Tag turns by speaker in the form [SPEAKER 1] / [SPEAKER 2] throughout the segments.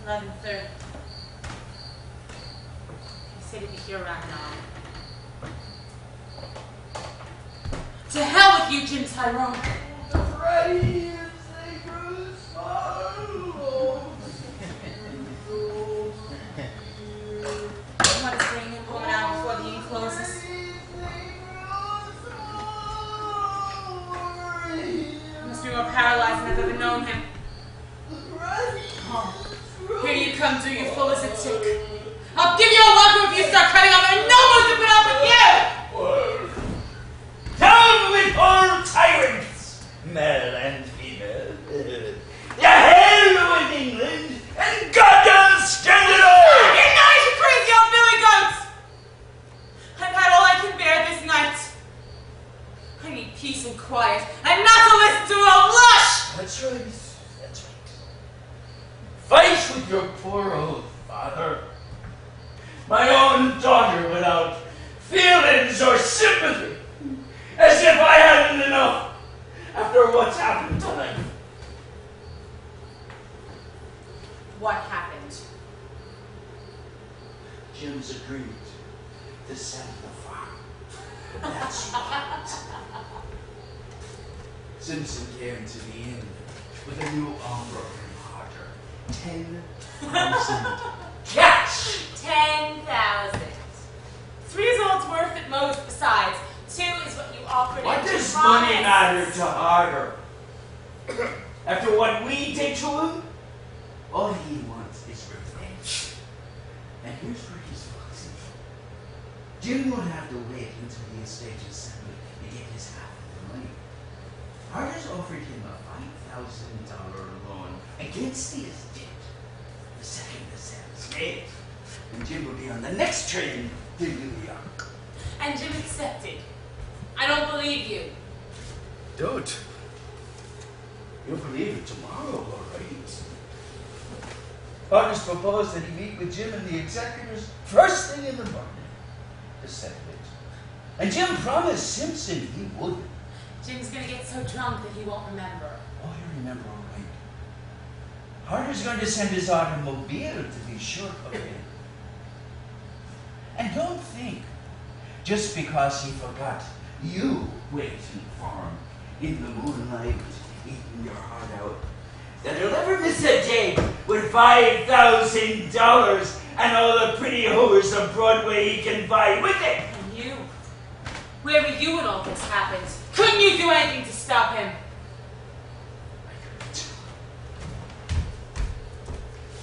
[SPEAKER 1] 11:30. He said he'd be here around 9. To hell with you, Jim Tyrone. I want to bring him home now before the inn closes. He must be more paralyzed than I've ever known him. Oh, here you come, do you full as a tick. I'll give you a welcome if you start cutting off, and no one to put up with you!
[SPEAKER 2] Down with all tyrants, male and female. The hell with England, and goddamn Scandinavia!
[SPEAKER 1] Good night, you crazy old billy goats! I've had all I can bear this night. I need peace and quiet, and not to listen to a lush!
[SPEAKER 2] That's right, that's right. Fight with your poor old father. My own daughter without feelings or sympathy. As if I hadn't enough after what's happened tonight.
[SPEAKER 1] What happened?
[SPEAKER 2] Jim's agreed to sell the farm. That's right. Simpson came to the inn with a new offer from Harder. 10,000 cash!
[SPEAKER 1] 10,000. 3 is all it's worth at most. Besides, 2 is what you offered.
[SPEAKER 2] What does money matter to Harder? After what we did to him, all he wants is revenge. And here's where he's foxy. Jim won't have to wait until the estate is settled to get his half of the money. Harder's offered him a $5,000 loan against the estate the second the sale's made. And Jim will be on the next train to New York.
[SPEAKER 1] And Jim accepted. I don't believe you.
[SPEAKER 2] Don't. You'll believe it tomorrow, all right. Harder's proposed that he meet with Jim and the executors first thing in the morning to settle it. And Jim promised Simpson he wouldn't.
[SPEAKER 1] Jim's gonna get so drunk that he won't remember.
[SPEAKER 2] Oh, he'll remember all right. Harder's going to send his automobile to be sure of him. And don't think, just because he forgot you waiting for him in the moonlight, eating your heart out, that he'll ever miss a day with $5,000 and all the pretty whores of Broadway he can buy with it.
[SPEAKER 1] And you? Where were you when all this happened? Couldn't you do anything to stop him?
[SPEAKER 2] I couldn't.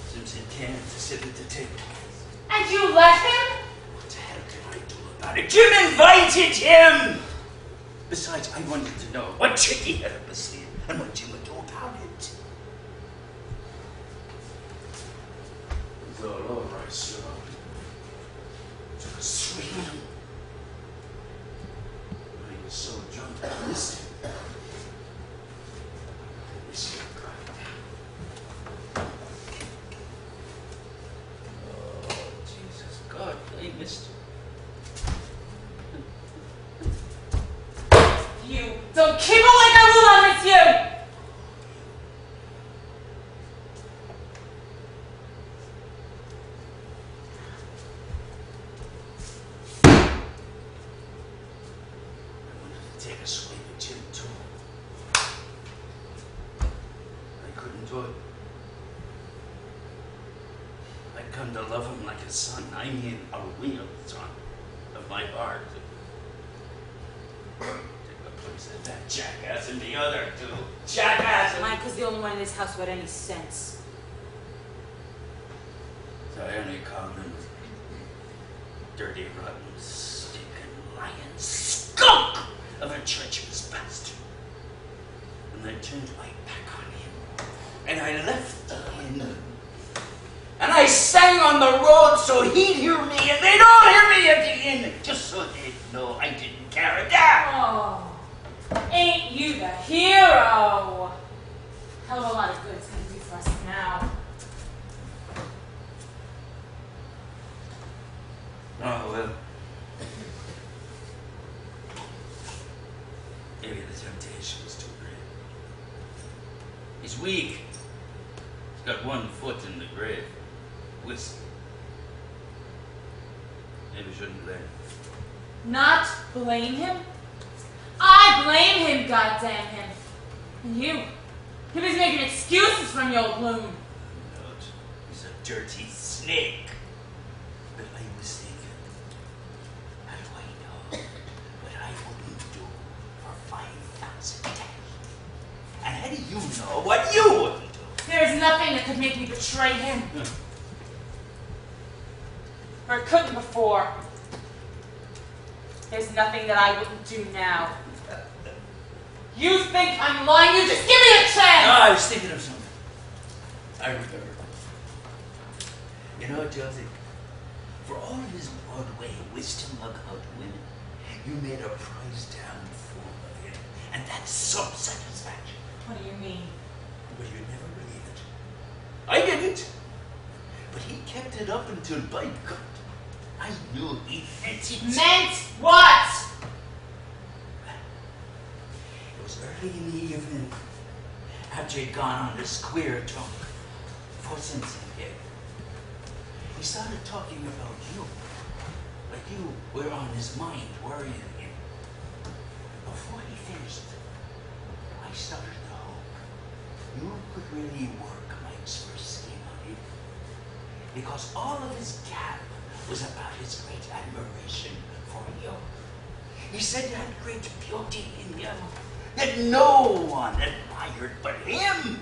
[SPEAKER 2] Simpson came to sit at the table.
[SPEAKER 1] And you let him?
[SPEAKER 2] What the hell can I do about it? Jim invited him! Besides, I wanted to know what trick he had up his sleeve and what Jim would do about it. It's all right, sir. Just sweet. I was so drunk I missed him. Oh, Jesus, God, I missed him.
[SPEAKER 1] You don't keep it like I will, I miss you!
[SPEAKER 2] Take a swing at Jim, too. I couldn't do it. I'd come to love him like a son. I mean, a real son of my heart. Take the place of that jackass and the other two. Jackass!
[SPEAKER 1] Mike was the only one in this house who had any sense.
[SPEAKER 2] So I only called him dirty, rotten, stinking, lying skunk of a treacherous bastard. And I turned my back on him. And I left the inn. And I sang on the road so he'd hear me and they'd all hear me at the inn. Just so they'd know I didn't care a damn.
[SPEAKER 1] Oh, ain't you the hero? Hell of a lot of good it's gonna do for us now.
[SPEAKER 2] Oh, well. Maybe the temptation was too great. He's weak. He's got one foot in the grave. Whiskey. Maybe we shouldn't blame him.
[SPEAKER 1] Not blame him? I blame him, goddamn him. And you? He was making excuses from your bloom.
[SPEAKER 2] Not. He's a dirty snake. But I was thinking, how do I know what I wouldn't do for 5,000 cash? And how do you know what you wouldn't do?
[SPEAKER 1] There's nothing that could make me betray him. Or it couldn't before. There's nothing that I wouldn't do now. You think I'm lying? You just give me a chance!
[SPEAKER 2] No, I was thinking of something. I remember. You know, Josie, for all of his Broadway wisdom about women, you made a prize-down fool of him. And that's some satisfaction.
[SPEAKER 1] What do you mean?
[SPEAKER 2] Well, you'd never believe it. I didn't. But he kept it up until, by God, I knew he meant it.
[SPEAKER 1] Meant what?
[SPEAKER 2] It was early in the evening, after he'd gone on this queer talk, 4 cents in here. He started talking about you, like you were on his mind, worrying him. Before he finished, I started to hope you could really work Mike's first scheme on him. Because all of his gab was about his great admiration for you. He said you had great beauty in you that no one admired but him.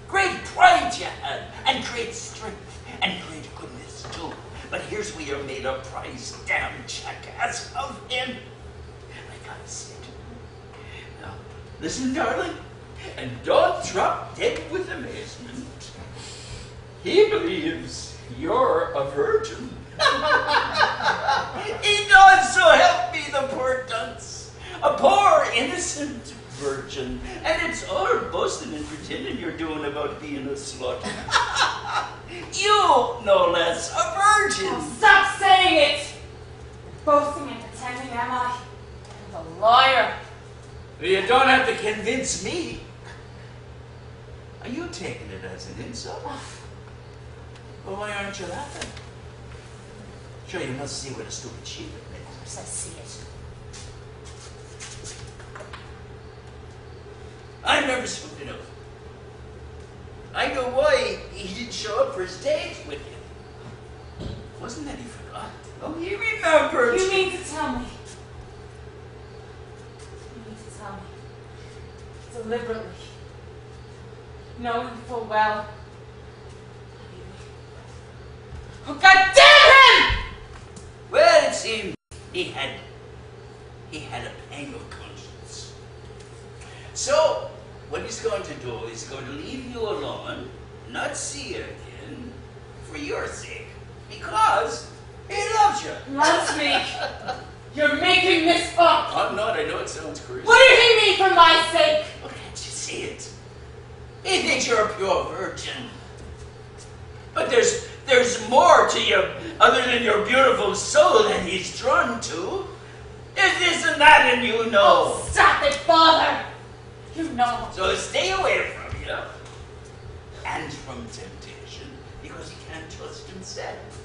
[SPEAKER 2] Great pride you had, and great strength, and great goodness too. But here's where you made a prize damn jackass of him. I gotta say it. Now, listen, darling, and don't drop dead with amazement. He believes you're a virgin. He does, so help me the poor dunce. A poor, innocent virgin. And it's all boasting and pretending you're doing about being a slut. You, no less, a virgin.
[SPEAKER 1] Oh, stop saying it! Boasting and pretending, am I? I'm a liar.
[SPEAKER 2] You don't have to convince me. Are you taking it as an insult? Well, why aren't you laughing? Sure, you must see what a stupid sheep it makes.
[SPEAKER 1] Of course I see it.
[SPEAKER 2] I remember something else. I know why he didn't show up for his date with you. Wasn't that he forgot? Oh, he remembered.
[SPEAKER 1] You mean to tell me? You mean to tell me? Deliberately. Knowing full well. Oh, God damn him!
[SPEAKER 2] Well, it seemed he had a pang of conscience. So, what he's going to do is going to leave you alone, not see you again, for your sake, because he loves you.
[SPEAKER 1] Loves me? You're making this up.
[SPEAKER 2] I'm not. I know it sounds crazy.
[SPEAKER 1] What did he mean for my sake?
[SPEAKER 2] Oh, can't you see it? He thinks you're a pure virgin. But there's more to you other than your beautiful soul that he's drawn to. There's this and that, and you know.
[SPEAKER 1] Oh, stop it, Father! You know.
[SPEAKER 2] So stay away from you and from temptation, because he can't trust himself.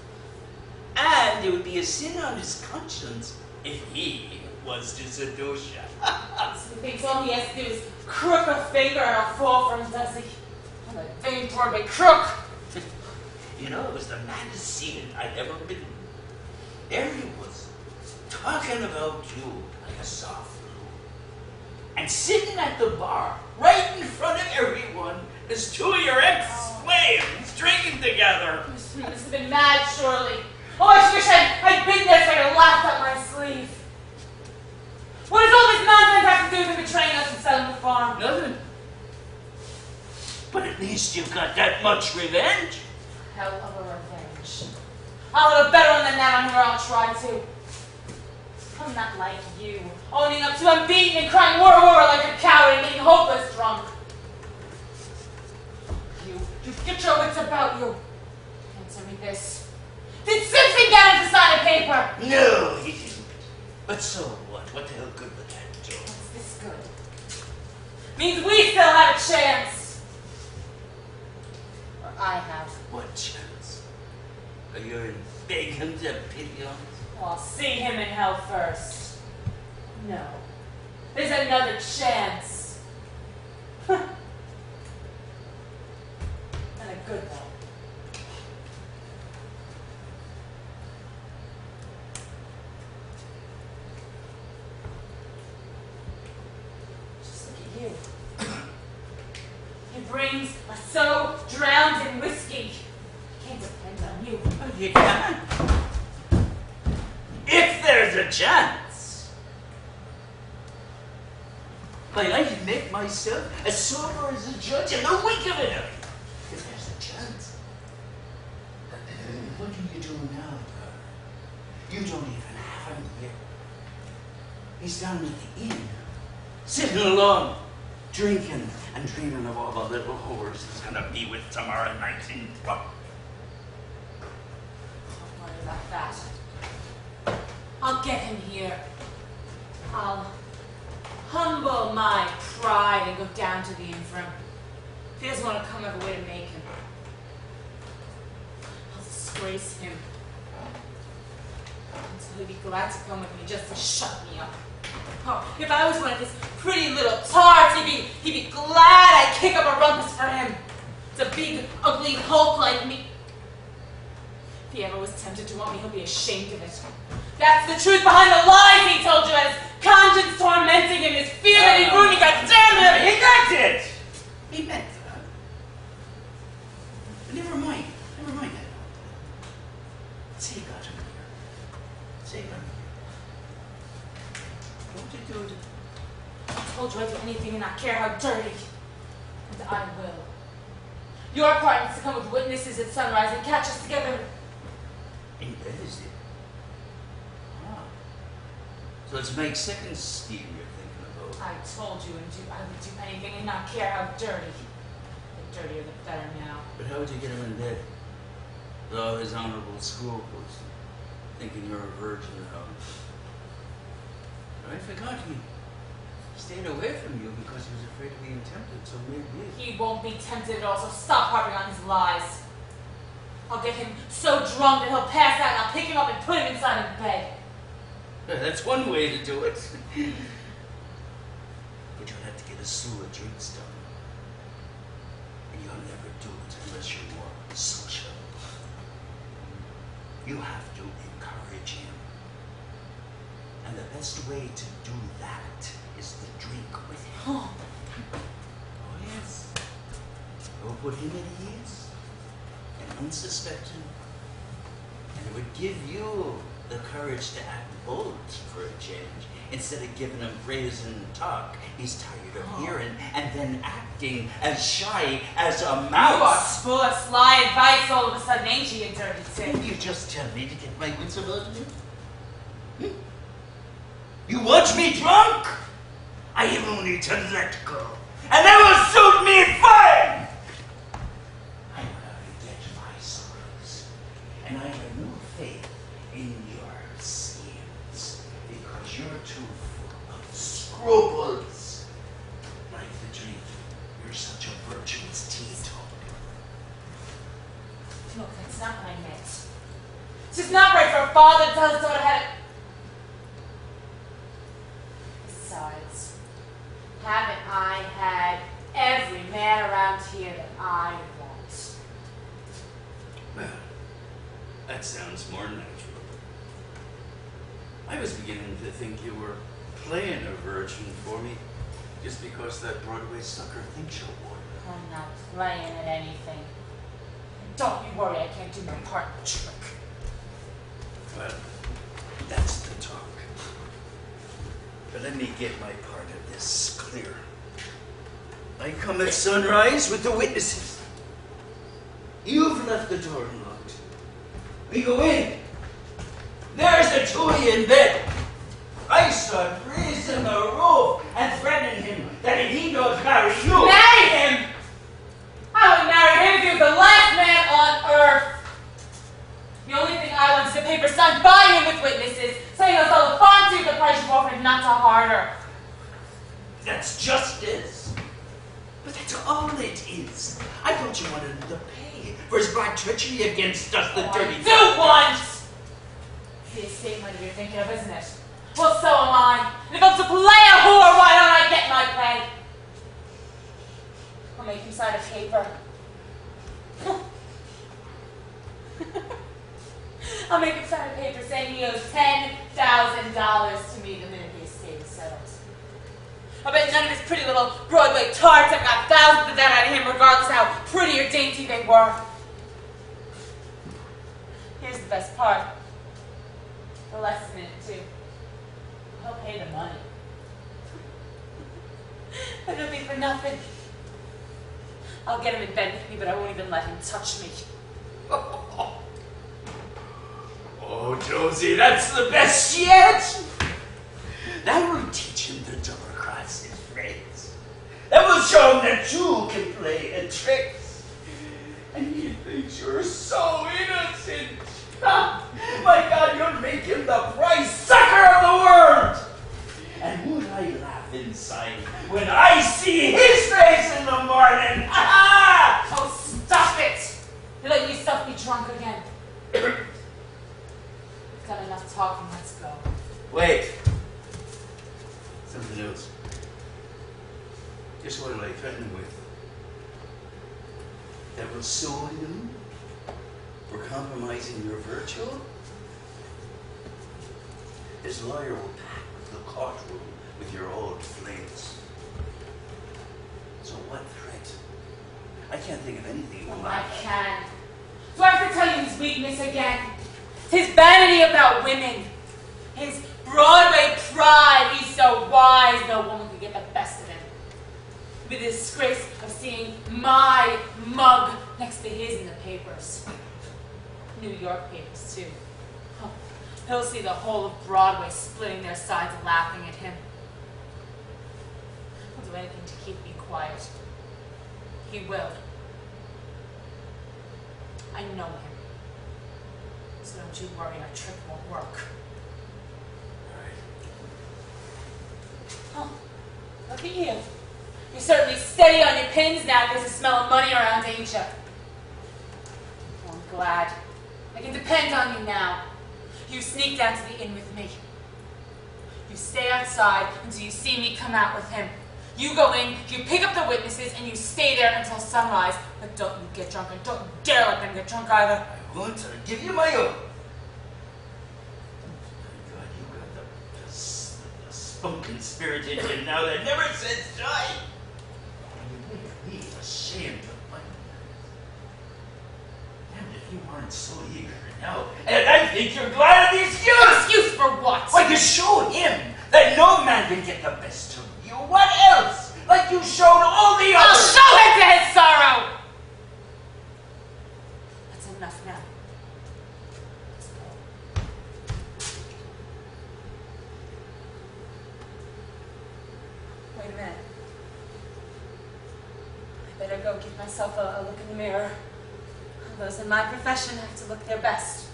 [SPEAKER 2] And it would be a sin on his conscience if he was to seduce you.
[SPEAKER 1] So he thinks all he has to do is crook a finger and I'll fall for him, does he? I'm a vain Broadway crook!
[SPEAKER 2] You know, it was the maddest scene I'd ever been in. There he was, talking about you like a soft fool. And sitting at the bar, right in front of everyone, as two of your ex-slaves drinking together.
[SPEAKER 1] This must have been mad, surely. Oh, I just wish I'd been there so I could laugh up my sleeve. What does all this nonsense have to do with betraying us and selling the farm?
[SPEAKER 2] Nothing. But at least you've got that much revenge.
[SPEAKER 1] Hell of a revenge. I'll have a better one than that on her, I'll try to. I'm not like you, owning up to unbeaten and crying war like a coward and getting hopeless drunk. You get your wits about you. Answer me this. Did Simpson get him to sign a paper?
[SPEAKER 2] No, he didn't. But so what? What the hell good would that do?
[SPEAKER 1] What's this good? Means we still have a chance. I have.
[SPEAKER 2] What chance? Are you in begging to pity on us?
[SPEAKER 1] Well, I'll see him in hell first. No. There's another chance. And a good one. Just look at you. Your brains are so drowned in whiskey. I can't depend on you.
[SPEAKER 2] Oh, you can. If there's a chance. Like, I can make myself as sober as a judge in the week of it. If there's a chance. What are you doing now, brother? You don't even have him here. He's down at the inn, sitting alone, drinking and dreaming of all the little whores he's gonna be with tomorrow night in Trump.
[SPEAKER 1] Don't worry about that. I'll get him here. I'll humble my pride and go down to the inn for him. If he doesn't want to come, I have a way to make him. I'll disgrace him. Until he'd be glad to come with me just to shut me up. Oh, if I was one of his pretty little tarts, he'd be glad I'd kick up a rumpus for him. It's a big, ugly hulk like me. If he ever was tempted to want me, he'll be ashamed of it. That's the truth behind the lies he told you, and his conscience tormenting him, his fear that he'd ruin me, goddammit!
[SPEAKER 2] He meant it! He meant that. But never mind that. Say you got him here. Say you got him here. Don't you do it?
[SPEAKER 1] I told you I'd do anything and not care how dirty. And I will. Your part is to come with witnesses at sunrise and catch us together.
[SPEAKER 2] In bed, is it? Ah. So it's Meg's second scheme you're thinking about.
[SPEAKER 1] I told you I would do anything and not care how dirty. The dirtier the better now.
[SPEAKER 2] But how would you get him in bed? With all his honorable scruples, thinking you're a virgin now. I forgot he stayed away from you because he was afraid of being tempted, so maybe...
[SPEAKER 1] He won't be tempted at all, so stop harping on his lies. I'll get him so drunk that he'll pass out and I'll pick him up and put him inside of bed.
[SPEAKER 2] That's one way to do it. But you'll have to get a slew of drinks done. And you'll never do it unless you're more social. You have to encourage him. And the best way to do that is to drink with him.
[SPEAKER 1] Oh.
[SPEAKER 2] Oh, yes. It'll put him at ease and unsuspecting. And it would give you the courage to act bold for a change. Instead of giving him brazen talk he's tired of hearing and then acting as shy as a mouse.
[SPEAKER 1] Full of sly advice all of a sudden, ain't you, you dirty sick?
[SPEAKER 2] Didn't you just tell me to get my wits about me? You want me drunk? I have only to let go, and that will suit me fine! I know how to get my sorrows, and I have no faith in your schemes, because you're too full of scruples. Like the drink, you're such a virtuous teetotaler.
[SPEAKER 1] Look, that's not what I meant. It's just not right for a father to tell his daughter how to... Besides, haven't I had every man around here that I want?
[SPEAKER 2] Well, that sounds more natural. I was beginning to think you were playing a virgin for me just because that Broadway sucker thinks you're one.
[SPEAKER 1] I'm not playing at anything. And don't you worry, I can't do my part in the trick.
[SPEAKER 2] Well, that's the talk. But let me get my part of this clear. I come at sunrise with the witnesses. You've left the door unlocked. We go in. There's the two of you in bed. I start raising the roof and threatening him that if he don't marry you...
[SPEAKER 1] Marry him! I would marry him if he was the last man on earth. The only thing I want is a paper signed by him with witnesses, saying he'll sell the farm to you at the price you offered, not to harder.
[SPEAKER 2] That's just it. But that's all it is. I thought you wanted him to pay for his black treachery against us, the dirty...
[SPEAKER 1] I do want! It's the estate money you're thinking of, isn't it? Well, so am I. And if I'm to play a whore, why don't I get my pay? I'll make him sign a paper. I'll make him sign a paper saying he owes $10,000 to me the minute the estate is settled. I bet none of his pretty little Broadway tarts ever got thousands of that out of him, regardless of how pretty or dainty they were. Here's the best part. The lesson in it, too. He'll pay the money. But it'll be for nothing. I'll get him in bed with me, but I won't even let him touch me.
[SPEAKER 2] Oh, Josie, that's the best yet! That will teach him to double cross his friends. That will show him that you can play a trick. And he thinks you're so innocent. My God, you'll make him the prize sucker of the world! And would I laugh inside when I see his face in the morning?
[SPEAKER 1] Oh, stop it! You're letting yourself be drunk again. We've done enough talking, let's go.
[SPEAKER 2] Wait. Something else. Just what did I threaten him with? That will sue you for compromising your virtue? His lawyer will pack the courtroom with your old flames. So what threat? I can't think of anything.
[SPEAKER 1] Oh, I can. Do I have to tell you his weakness again? His vanity about women. His Broadway pride. He's so wise, no woman could get the best of him. With the disgrace of seeing my mug next to his in the papers. New York papers, too. Oh, he'll see the whole of Broadway splitting their sides and laughing at him. He'll do anything to keep me quiet. He will. I know him. So don't you worry, our trick won't work. Oh, look at you. You're certainly steady on your pins now because there's a smell of money around, ain't you? Oh, I'm glad. I can depend on you now. You sneak down to the inn with me. You stay outside until you see me come out with him. You go in, you pick up the witnesses, and you stay there until sunrise. But don't you get drunk, and don't dare let them get drunk either.
[SPEAKER 2] I won't. I'll give you my own. God, you got the spunkin' spirit in you now that never says die. You make me ashamed of my damned if you aren't so eager now. And I think you're glad of the excuse.
[SPEAKER 1] Excuse for what?
[SPEAKER 2] Like to show him that no man can get the best of you. What else? Like you showed all the others.
[SPEAKER 1] I'll show him to his sorrow. That's enough now. Let's go. Wait a minute. I better go give myself a look in the mirror. Those in my profession have to look their best.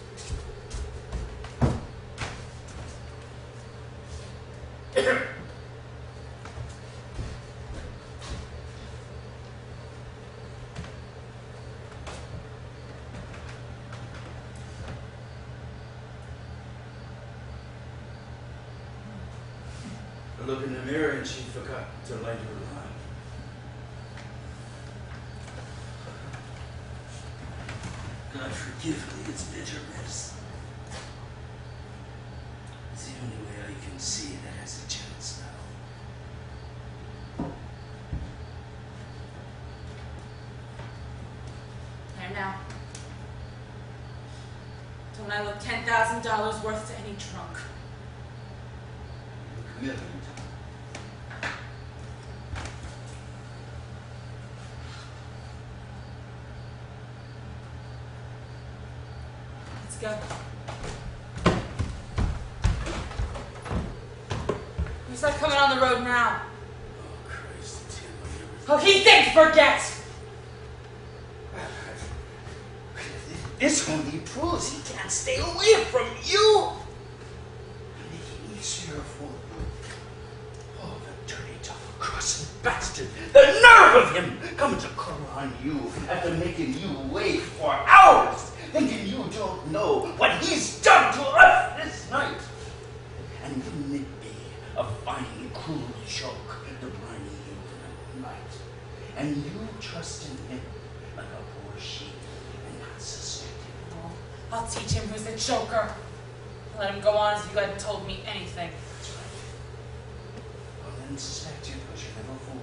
[SPEAKER 2] I look in the mirror and she forgot to light her lamp. God forgive me its bitterness. It's the only way I can see that has a chance now.
[SPEAKER 1] There now. Don't I look $10,000 worth to any drunk?
[SPEAKER 2] Million.
[SPEAKER 1] Let's go. You start coming on the road now.
[SPEAKER 2] Oh, Christ, Tim,
[SPEAKER 1] Oh, he didn't forget!
[SPEAKER 2] This only proves he can't stay away from you. Make it easier for you. Oh, the dirty, double-crossing bastard. disgusted. The nerve of him coming to call on you after making you wait for hours, thinking you don't know what he's done to us this night. And wouldn't it be a fine, cruel joke to blind you for the night? And you trusting him like a poor sheep and not suspecting.
[SPEAKER 1] Oh, I'll teach him who's the joker. Let him go on as if you hadn't told me anything.
[SPEAKER 2] That's right. Well, then suspect you because you're never fool.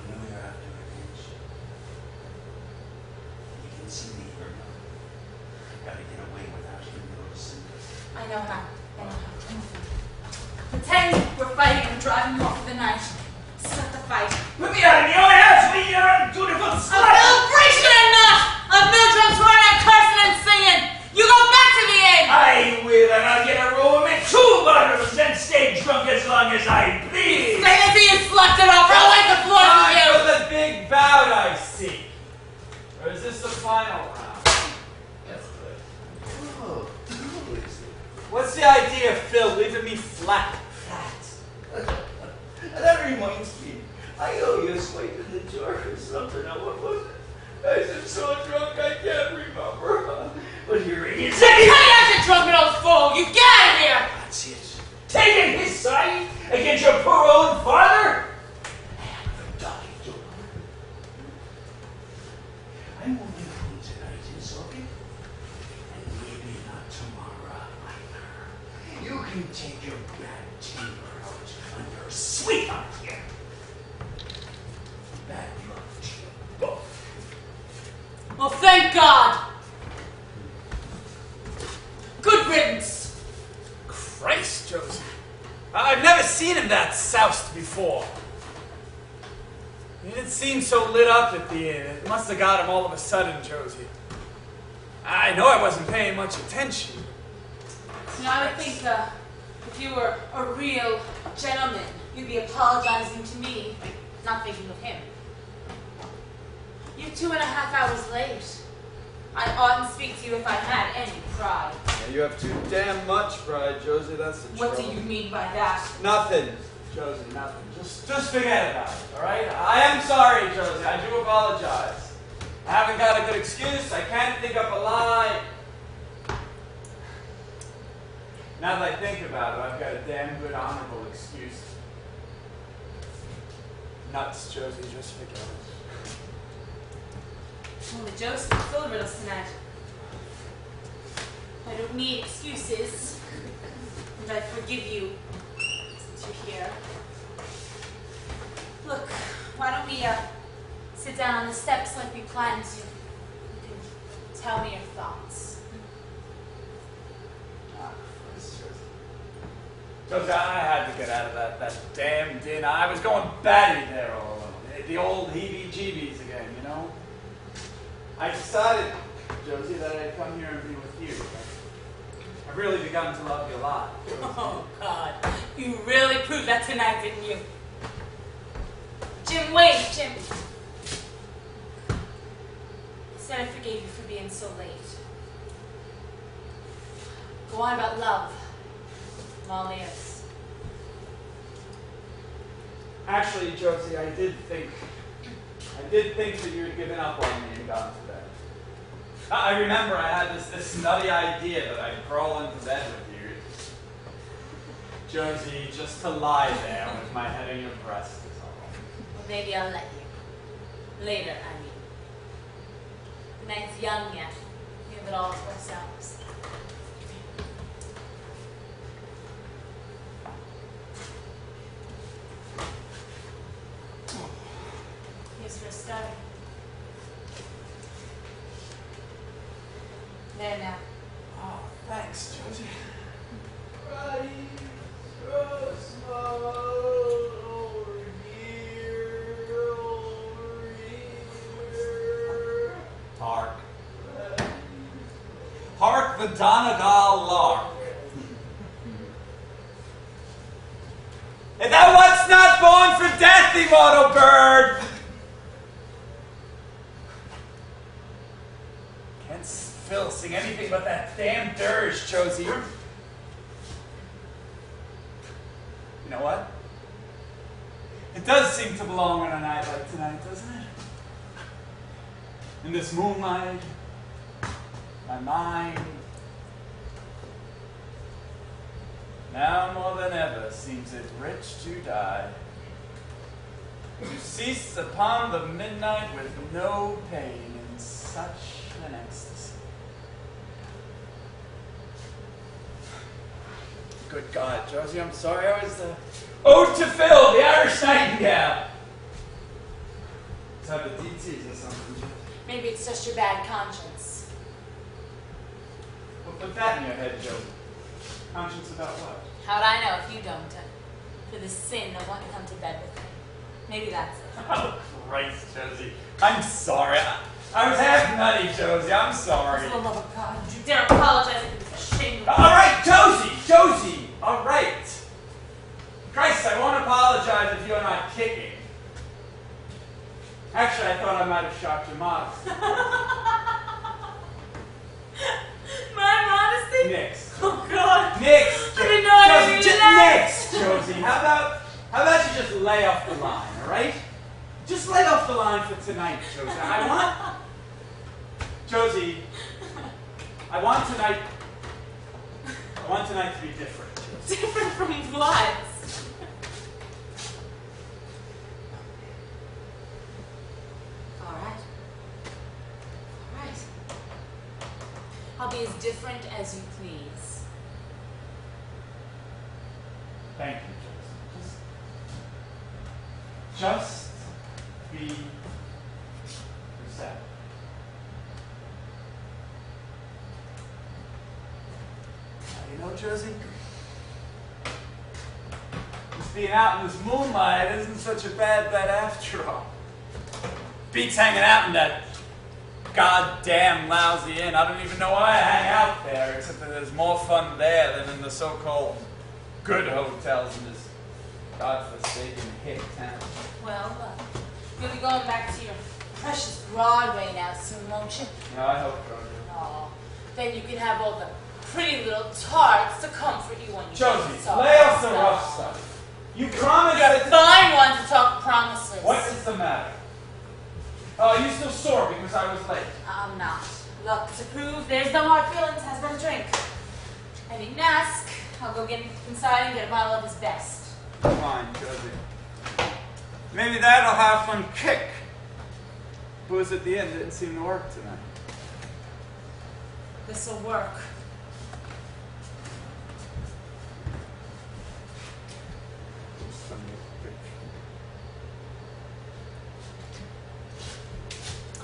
[SPEAKER 2] You know you're after revenge. You can see me here now. Gotta get away without him noticing.
[SPEAKER 1] I know how. Pretend we're fighting and driving you off for the night. Start the fight.
[SPEAKER 2] Put me out of your house, me, you're undutiful
[SPEAKER 1] A
[SPEAKER 2] slut!
[SPEAKER 1] celebration or not! Of Mildred's running and cursing and singing! You go back to the inn!
[SPEAKER 2] I will, and I'll get a room and 2 bottles and stay drunk as long as I please.
[SPEAKER 1] Stay there till you slept it off, or I'll wipe the floor for
[SPEAKER 3] Time
[SPEAKER 1] you!
[SPEAKER 3] for the big bout, I see. Or is this the final round? That's good.
[SPEAKER 2] Oh, who is it?
[SPEAKER 3] What's the idea, Phil, leaving me flat?
[SPEAKER 2] That reminds me, I owe you a swipe in the jar or something. Now, what was it? I am so drunk I can't remember. But here it is.
[SPEAKER 1] Cut out, you drunken old fool! You get out of here!
[SPEAKER 2] That's it. Taking his side against your poor old father? And the doggy. I'm only home tonight, is okay? And maybe not tomorrow either. You can take your bad temper out on your sweetheart here. Bad luck to you both.
[SPEAKER 1] Well, thank God! Good riddance!
[SPEAKER 3] Christ, Josie. I've never seen him that soused before. He didn't seem so lit up at the end. It must have got him all of a sudden, Josie. I know I wasn't paying much attention.
[SPEAKER 1] You know, I would think if you were a real gentleman, you'd be apologizing to me, not thinking of him. You're 2.5 hours late. I oughtn't speak to you if I had any pride.
[SPEAKER 3] Yeah, you have too damn much pride, Josie. That's the
[SPEAKER 1] What
[SPEAKER 3] trouble.
[SPEAKER 1] do you mean by that?
[SPEAKER 3] Nothing, Josie, nothing. Just forget about it, all right? I am sorry, Josie. I do apologize. I haven't got a good excuse. I can't think up a lie. Now that I think about it, I've got a damn good, honorable excuse. Nuts, Josie. Just forget it.
[SPEAKER 1] Well, the jokes are full of riddles tonight. I don't need excuses. And I forgive you, since you're here. Look, why don't we sit down on the steps like we planned to? You can tell me your thoughts.
[SPEAKER 3] Josie, I had to get out of that damn din. I was going batty there all alone. The old heebie-jeebies again, you know? I decided, Josie, that I'd come here and be with you. I've really begun to love you a lot, Josie.
[SPEAKER 1] Oh, God. You really proved that tonight, didn't you? Jim, wait, Jim. I said I forgave you for being so late. Go on about love. I'm all ears.
[SPEAKER 3] Actually, Josie, I did think that you had given up on me and gone to bed. I remember I had this nutty idea that I'd crawl into bed with you. Josie, just to lie there with my head on your breast is all.
[SPEAKER 1] Well, maybe I'll let you. Later, I mean. The night's young yet. We have it all to ourselves. Here's for a start. There now.
[SPEAKER 3] Oh, thanks, Josie.
[SPEAKER 2] Right, so small, over here, over here.
[SPEAKER 3] Hark. Hark the Donegal lark. And thou wast not born for death, immortal bird! Can't Phil sing anything but that damn dirge, Josie. You know what? does seem to belong on a night like tonight, doesn't it? In this moonlight, my mind, now more than ever seems it rich to die, to cease upon the midnight with no pain in such an ecstasy. Good God, Josie, I'm sorry I was the ode to Phil, the Irish Nightingale. Let's have the DTs or something, Josie.
[SPEAKER 1] Maybe it's just your bad conscience.
[SPEAKER 3] Well, put that in your head, Josie. Conscience about what?
[SPEAKER 1] How'd I know if you don't? For the sin of wanting to come to bed with me. Maybe that's it.
[SPEAKER 3] Oh, Christ, Josie. I'm sorry. I was half nutty, Josie. I'm sorry.
[SPEAKER 1] For the love of God, don't you dare apologize if it's a shame.
[SPEAKER 3] All right, Josie! Josie! All right. Christ, I won't apologize if you're not kicking. Actually, I thought I might have shocked your modesty.
[SPEAKER 1] My modesty?
[SPEAKER 3] Nix.
[SPEAKER 1] Oh, God.
[SPEAKER 3] Nix!
[SPEAKER 1] I didn't know I was
[SPEAKER 3] Josie,
[SPEAKER 1] doing that.
[SPEAKER 3] Nix, Josie. How about you just lay off the line, all right? Just lay off the line for tonight, Josie. Josie, I want tonight to be different, Josie.
[SPEAKER 1] Different from what? All right. All right. I'll be as different as you please.
[SPEAKER 3] Thank you, Josie. Just be yourself. You know, Josie, just being out in this moonlight isn't such a bad bet after all. Beats hanging out in that goddamn lousy inn. I don't even know why I hang out there, except that there's more fun there than in the so-called good hotels in this godforsaken hick town.
[SPEAKER 1] Well, you'll be going back to your precious Broadway now soon, won't you?
[SPEAKER 3] No, I hope so.
[SPEAKER 1] Oh, then you can have all the pretty little tarts to comfort you when you
[SPEAKER 3] Josie,
[SPEAKER 1] get
[SPEAKER 3] lay off the rough stuff. You promised
[SPEAKER 1] You're a fine one to talk promises.
[SPEAKER 3] What is the matter? Oh, are you still sore because I was late?
[SPEAKER 1] I'm not. Look, to prove there's no hard feelings, has been a drink. I needn't ask. I'll go get inside and get a bottle of his best.
[SPEAKER 3] Fine, Josie. Maybe that'll have some kick. Booze at the end didn't seem to work tonight.
[SPEAKER 1] This'll work.
[SPEAKER 3] Son of a bitch.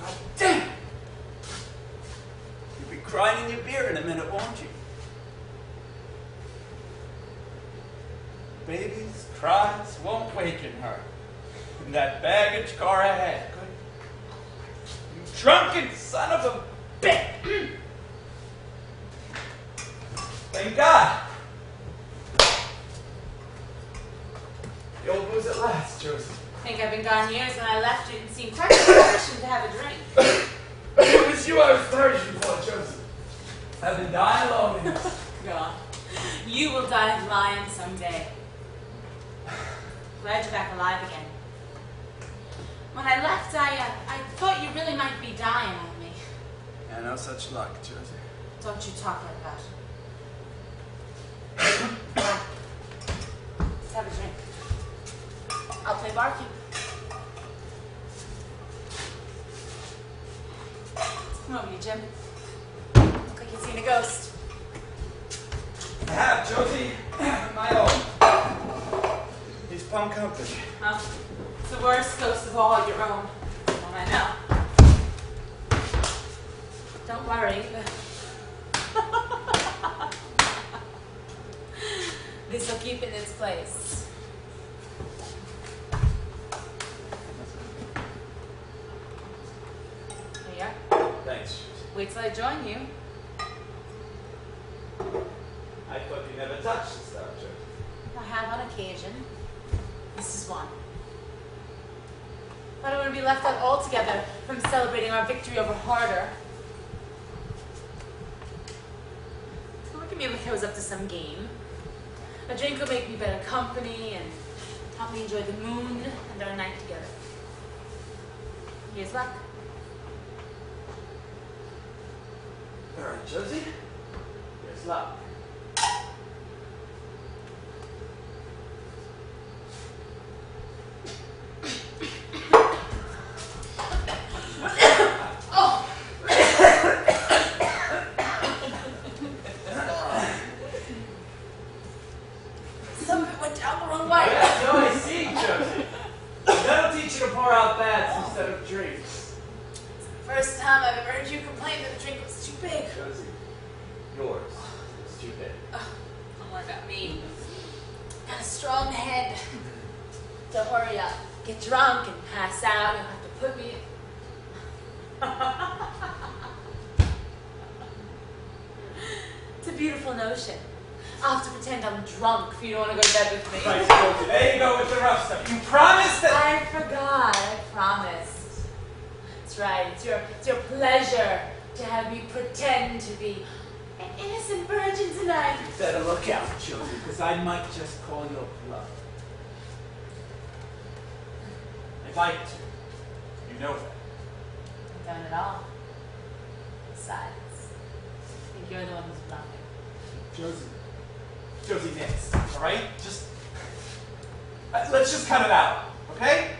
[SPEAKER 3] God damn! You'll be crying in your beer in a minute, won't you? Baby's cries won't waken her. In that baggage car ahead. Good. You drunken son of a bitch! Thank God. The old booze at last, Josie.
[SPEAKER 1] I think I've been gone years. When I left, you didn't seem quite refreshing to have a drink.
[SPEAKER 3] It was you I was perishing for, Josie. I've been dying alone in this.
[SPEAKER 1] God, you will die of lion someday. Glad you're back alive again. When I left, I thought you really might be dying on me.
[SPEAKER 3] Yeah, no such luck, Josie.
[SPEAKER 1] Don't you talk like that. Let's have a drink. I'll play barkeep. Come over here, Jim. Look like you've seen a ghost.
[SPEAKER 3] I have, Josie. My own. He's plum company.
[SPEAKER 1] Well, it's the worst ghost of all your own. Don't I know? Don't worry. This will keep it in its place. There you are.
[SPEAKER 3] Thanks.
[SPEAKER 1] Wait till I join you.
[SPEAKER 3] I thought you never touched the stuff, Josie.
[SPEAKER 1] I have on occasion. This is one. But I want to be left out altogether from celebrating our victory over Harder. Look at me like I was up to some game. A drink will make me better company, and Help me enjoy the moon and our night together. Here's luck.
[SPEAKER 3] All right, Josie. Here's luck.
[SPEAKER 1] Some of it went down the wrong way.
[SPEAKER 3] Yeah, no, I see, Josie. That'll teach you to pour out baths instead of drinks.
[SPEAKER 1] First time I've ever heard you complain that the drink was too big.
[SPEAKER 3] Josie, yours is too big.
[SPEAKER 1] Don't worry about me. Got a strong head. Don't worry, I'll get drunk and pass out. You'll have to put me in. It's a beautiful notion. I'll have to pretend I'm drunk if you don't want to go to bed with me.
[SPEAKER 3] Right, Josie, there you go with the rough stuff. You promised that.
[SPEAKER 1] I forgot. I promised. That's right. It's your pleasure to have me pretend to be an innocent virgin tonight.
[SPEAKER 3] You better look out, Josie, because I might just call your bluff. I'd like to. You know that.
[SPEAKER 1] I don't at all. Besides, I think you're the one who's bluffing.
[SPEAKER 3] Josie, next, all right? Just let's just cut it out, okay?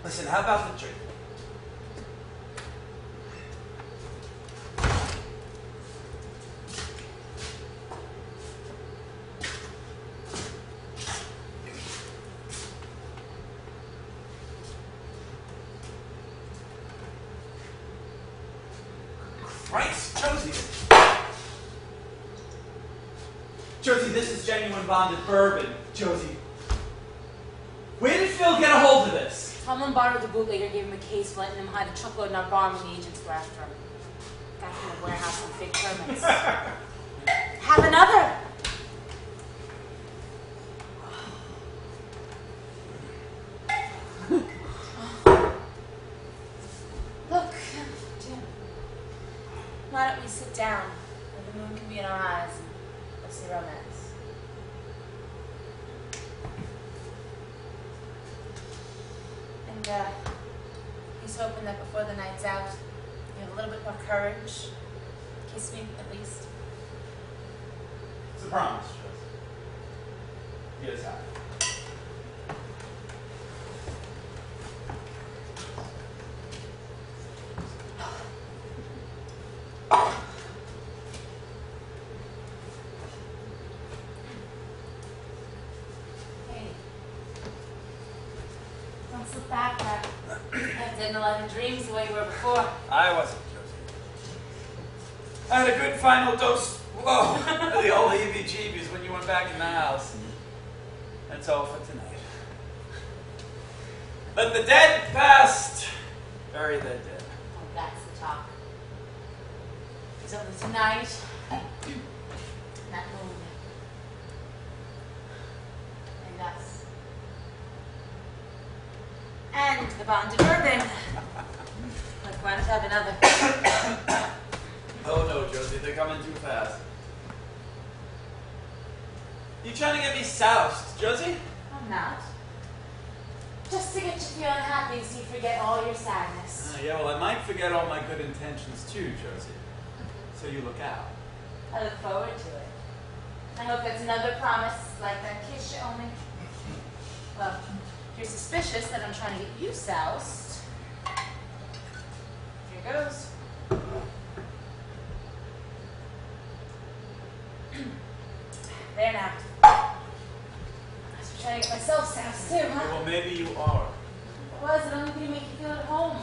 [SPEAKER 3] Listen, how about the drink? Christ, Josie. Josie, this is genuine bonded bourbon. Josie, where did Phil get a hold of this?
[SPEAKER 1] Someone borrowed the bootlegger, gave him a case, letting him hide a truckload in our bar when the agents were after him. Got from the warehouse on fake permits. Have another! Look, Jim. Why don't we sit down where the moon can be in our eyes and let's see romance. And he's hoping that before the night's out, you have a little bit more courage. Kiss me, at least.
[SPEAKER 3] It's a promise, Josie. Here's how.
[SPEAKER 1] Don't slip back, that dead in 11 dreams the way you were before.
[SPEAKER 3] I wasn't, Josie. I had a good final dose. Whoa, of the old heebie-jeebies when you went back in the house. That's all for tonight. Let the dead past bury their dead.
[SPEAKER 1] Oh, that's the talk. It's only tonight. That moon. And us. And the bonded bourbon. Look, why don't you have another?
[SPEAKER 3] Oh no, Josie, they're coming too fast. You trying to get me soused, Josie?
[SPEAKER 1] I'm not. Just to get you feeling happy so you forget all your sadness.
[SPEAKER 3] Yeah, well, I might forget all my good intentions too, Josie. So you look out.
[SPEAKER 1] I look forward to it. I hope that's another promise, like that kiss you owe me. Well, if you're suspicious that I'm trying to get you soused, here goes. There now. I was trying to get myself soused too, huh?
[SPEAKER 3] Well, maybe you are.
[SPEAKER 1] What was it? Only going to make you feel at home.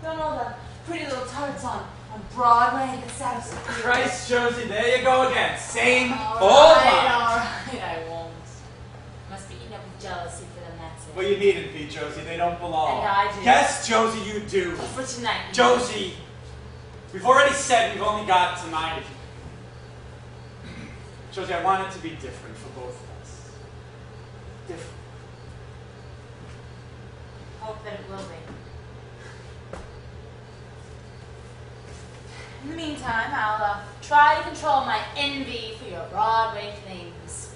[SPEAKER 1] Don't all the pretty little tarts on Broadway that soused you.
[SPEAKER 3] Christ, Josie, there you go again. Same
[SPEAKER 1] All
[SPEAKER 3] old
[SPEAKER 1] right,
[SPEAKER 3] line.
[SPEAKER 1] all right, I won't. Must be eating up with jealousy for them, that's it.
[SPEAKER 3] Well, you needn't be, Josie. They don't belong.
[SPEAKER 1] And I do.
[SPEAKER 3] Yes, Josie, you do.
[SPEAKER 1] For tonight.
[SPEAKER 3] Josie, we've already said we've only got tonight. Josie, I want it to be different for both of us. Different.
[SPEAKER 1] Hope that it will be. In the meantime, I'll try to control my envy for your Broadway things.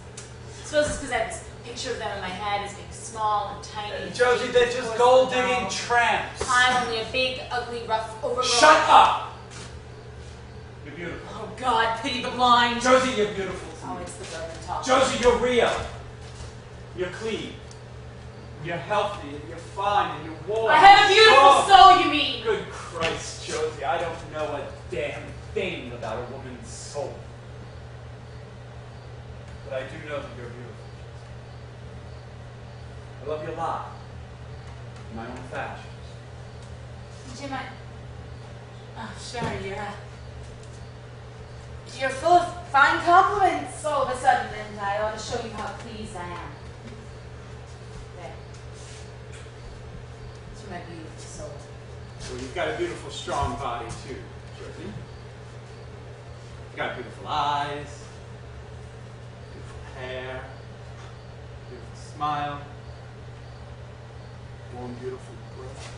[SPEAKER 1] I suppose it's because I have this picture of them in my head as being small and tiny.
[SPEAKER 3] Josie, they're just gold-digging tramps.
[SPEAKER 1] I'm only a big, ugly, rough, overgrown...
[SPEAKER 3] Shut up! You're beautiful.
[SPEAKER 1] Oh, God, pity the blind.
[SPEAKER 3] Josie, you're beautiful to
[SPEAKER 1] Oh,
[SPEAKER 3] me.
[SPEAKER 1] it's the bourbon talk.
[SPEAKER 3] Josie, you're real. You're clean. You're healthy, and you're fine, and you're warm.
[SPEAKER 1] I have a beautiful soul, you mean?
[SPEAKER 3] Good Christ, Josie, I don't know a damn thing about a woman's soul. But I do know that you're beautiful. I love you a lot. In my own fashion.
[SPEAKER 1] Jim, oh, sure, you're full of fine compliments all of a sudden, and I ought to show you how pleased I am. There. To my beautiful soul.
[SPEAKER 3] Well, you've got a beautiful, strong body, too, Josie. You've got beautiful eyes, beautiful hair, beautiful smile, warm, beautiful breath.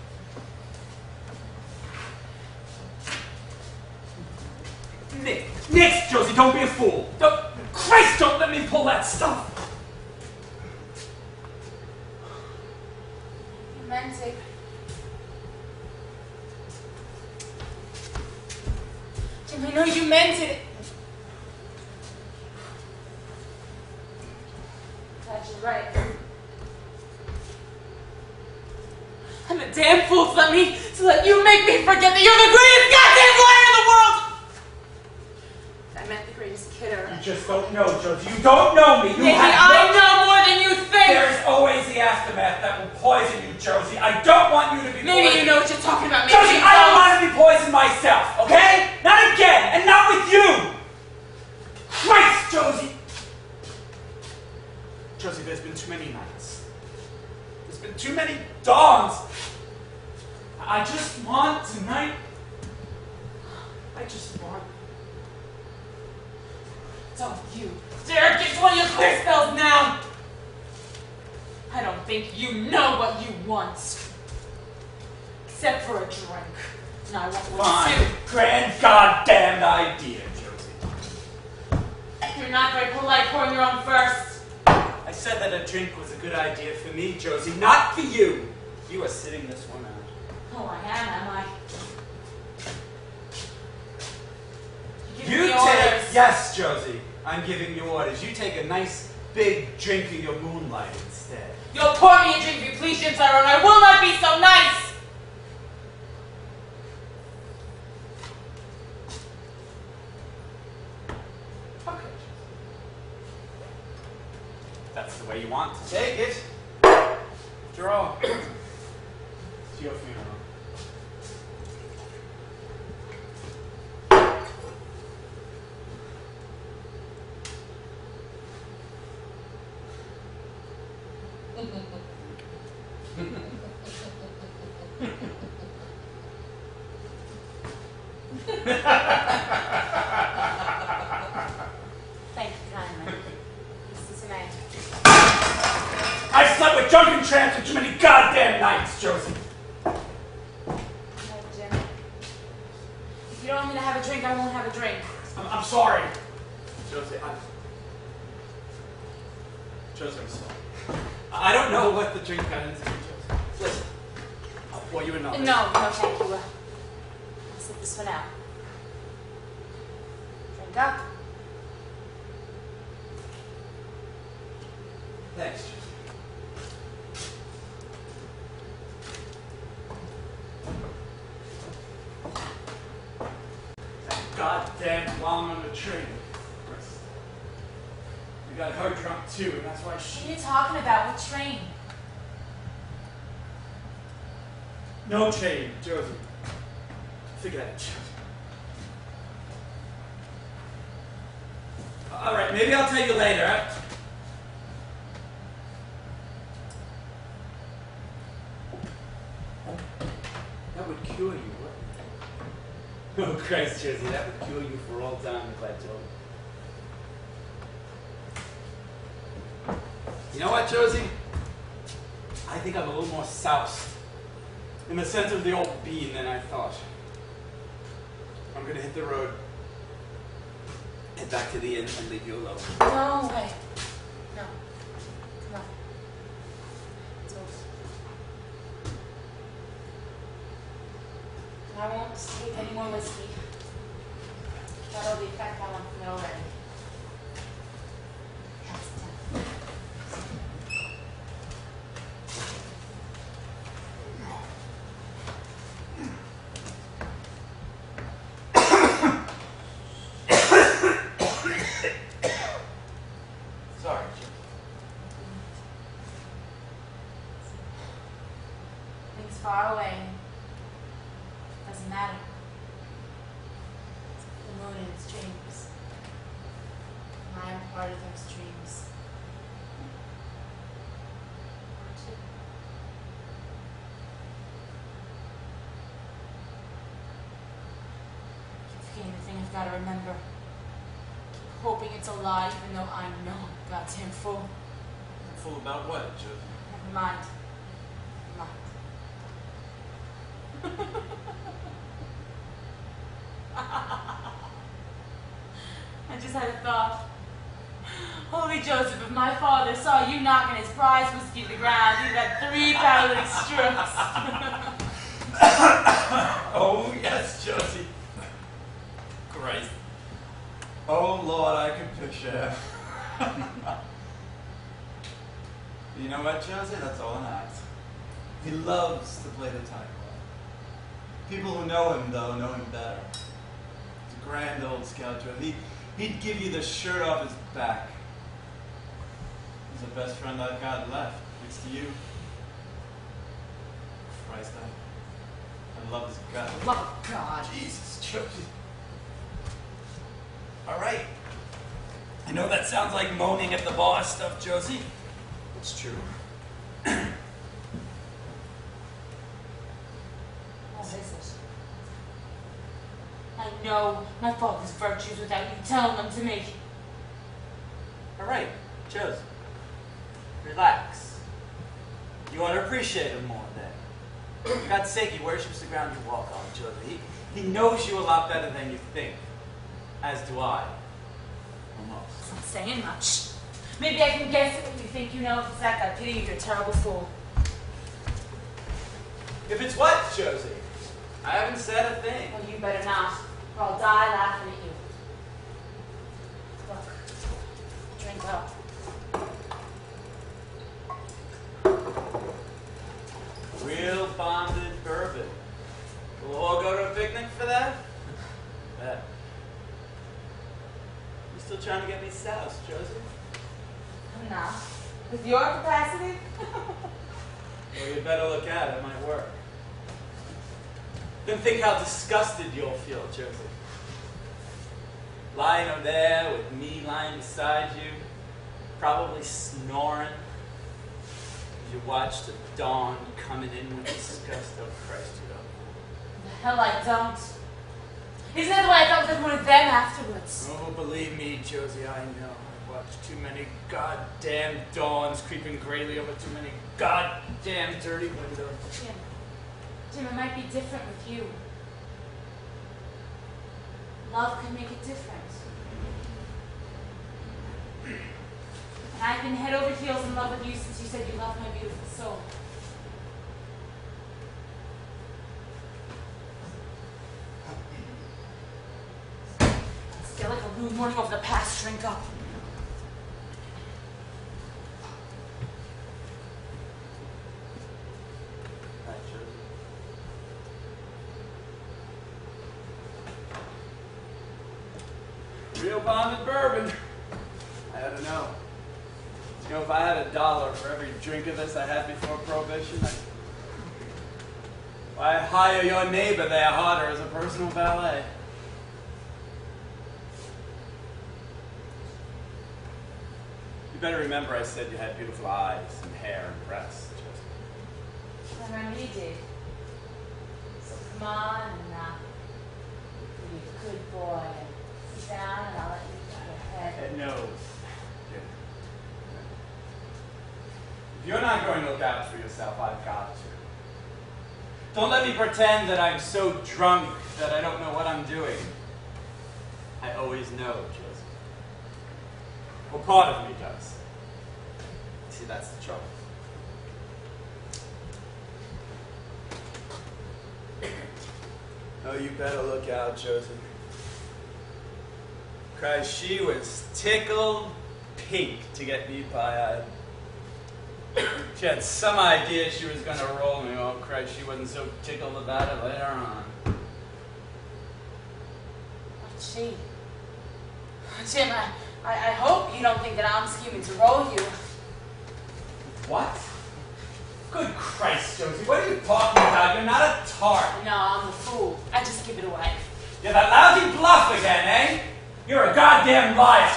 [SPEAKER 3] Next, Josie, don't be a fool. Christ, don't let me pull that stuff.
[SPEAKER 1] You meant it. Jim, I know you meant it. That's right. I'm a damn fool to let you make me forget that you're the greatest goddamn lawyer in the world! I meant the greatest kidder.
[SPEAKER 3] You just don't know, Josie. You don't know me.
[SPEAKER 1] Maybe I know more than you think!
[SPEAKER 3] There's always the aftermath that will poison you, Josie. I don't want you to be poisoned.
[SPEAKER 1] Maybe you know what you're talking about. Maybe
[SPEAKER 3] Josie, I don't want to be poisoned myself, okay? Not again, and not with you! Christ, Josie! Josie, there's been too many nights. There's been too many dawns. I just want tonight. I just want.
[SPEAKER 1] Don't you dare get one of your clear spells now! I don't think you know what you want. Except for a drink. And I want one
[SPEAKER 3] Fine.
[SPEAKER 1] too.
[SPEAKER 3] Grand goddamn idea, Josie.
[SPEAKER 1] You're not very polite pouring your own first.
[SPEAKER 3] I said that a drink was a good idea for me, Josie, not for you. You are sitting this one out.
[SPEAKER 1] Oh, I am I?
[SPEAKER 3] You take, yes, Josie, I'm giving you orders. You take a nice big drink of your moonlight instead.
[SPEAKER 1] You'll pour me a drink if you please, Jim Tyrone. I will not be so nice!
[SPEAKER 3] Okay. That's the way you want to take it. After all, it's your funeral.
[SPEAKER 1] Thank you kindly. Mr. Samantha.
[SPEAKER 3] I slept with drunken tramps for too many goddamn nights, Josie.
[SPEAKER 1] No, Jim. If you don't want me to have a drink, I won't have a drink.
[SPEAKER 3] I'm sorry. Josie, I'm sorry. I don't know what the drink got into me, Josie. Listen, I'll pour you another.
[SPEAKER 1] No, thank you. I'll sit this one out. Drink up.
[SPEAKER 3] Thanks, Josie. That goddamn long on the train. We got her drunk too, and that's why
[SPEAKER 1] What
[SPEAKER 3] she.
[SPEAKER 1] are you talking about? What train?
[SPEAKER 3] No train, Josie. Figure that out, Josie. All right, maybe I'll tell you later. That would cure you, wouldn't it? Oh, Christ, Josie, that would cure you for all time if I told you. You know what, Josie? I think I'm a little more soused in the sense of the old bean than I thought. I'm gonna hit the road. head back to the inn and leave you alone.
[SPEAKER 1] No way. No. Come on. It's over. I won't take any more whiskey. That'll the effect I want from it already. That's done.
[SPEAKER 3] Sorry, Jim.
[SPEAKER 1] Things far away. Doesn't matter. The moon and its dreams. And I am part of those dreams. Aren't you? Keep forgetting the thing I've got to remember. Keep hoping it's a lie, even though I know I'm a goddamn fool.
[SPEAKER 3] Fool about what, Josie?
[SPEAKER 1] Never mind. Never mind. I just had a thought. Holy Joseph, if my father saw you knocking his prize whiskey to the ground, he'd have 3 paralytic strokes.
[SPEAKER 3] Oh, yes, Josie. Christ. Oh, Lord, I can picture. You know what, Josie? That's all an act. He loves to play the tight one. People who know him, though, know him better. He's a grand old scoundrel. He'd give you the shirt off his back. He's the best friend I've got left, next to you. Christ, I love his gut.
[SPEAKER 1] Love of God.
[SPEAKER 3] Jesus, Josie. All right. I know that sounds like moaning at the boss stuff, Josie. It's true.
[SPEAKER 1] What is it? I know my father's virtues without you telling them to me.
[SPEAKER 3] All right, Josie. Relax. You ought to appreciate him more then. For God's sake, he worships the ground you walk on, Josie. He knows you a lot better than you think. As do I. Almost.
[SPEAKER 1] It's not saying much. Maybe I can guess at what you think you know. If it's that, I pity you. You're a terrible fool.
[SPEAKER 3] If it's what, Josie? I haven't said a thing.
[SPEAKER 1] Well, you better not, or I'll die laughing at you. Look, drink up.
[SPEAKER 3] Real bonded bourbon. We'll all go to a picnic for that? Bet. You still trying to get me soused, Josie?
[SPEAKER 1] I'm not. With your capacity?
[SPEAKER 3] Well, you better look at it. It might work. Then think how disgusted you'll feel, Josie. Lying over there with me lying beside you, probably snoring, as you watch the dawn coming in with disgust. Oh, Christ, you don't.
[SPEAKER 1] The hell I don't. Isn't that the way I felt with one of them afterwards?
[SPEAKER 3] Oh, believe me, Josie, I know. I've watched too many goddamn dawns creeping grayly over too many goddamn dirty windows.
[SPEAKER 1] Jim, it might be different with you. Love can make it different. And I've been head over heels in love with you since you said you loved my beautiful soul. Still like a rude morning over the past. Drink up.
[SPEAKER 3] Real bonded bourbon. I ought to know. You know, if I had $1 for every drink of this I had before Prohibition, I'd hire your neighbor there harder as a personal valet. You better remember I said you had beautiful eyes and hair and breasts.
[SPEAKER 1] I remember you did. So come on and be a good boy and sit down and I'll let you put your head.
[SPEAKER 3] Head knows. If you're not going to look out for yourself, I've got to. Don't let me pretend that I'm so drunk that I don't know what I'm doing. I always know, Joseph. Or part of me does. See, that's the trouble. Oh, you better look out, Josie. Christ, she was tickled pink to get me pie-eyed. She had some idea she was going to roll me. Oh, Christ, she wasn't so tickled about it later on.
[SPEAKER 1] Gee. Jim, I hope you don't think that I'm scheming to roll you.
[SPEAKER 3] What? Good Christ, Josie, what are you talking about? You're not a tart.
[SPEAKER 1] No, I'm the fool. I just give it away.
[SPEAKER 3] You're that lousy bluff again, eh? You're a goddamn liar.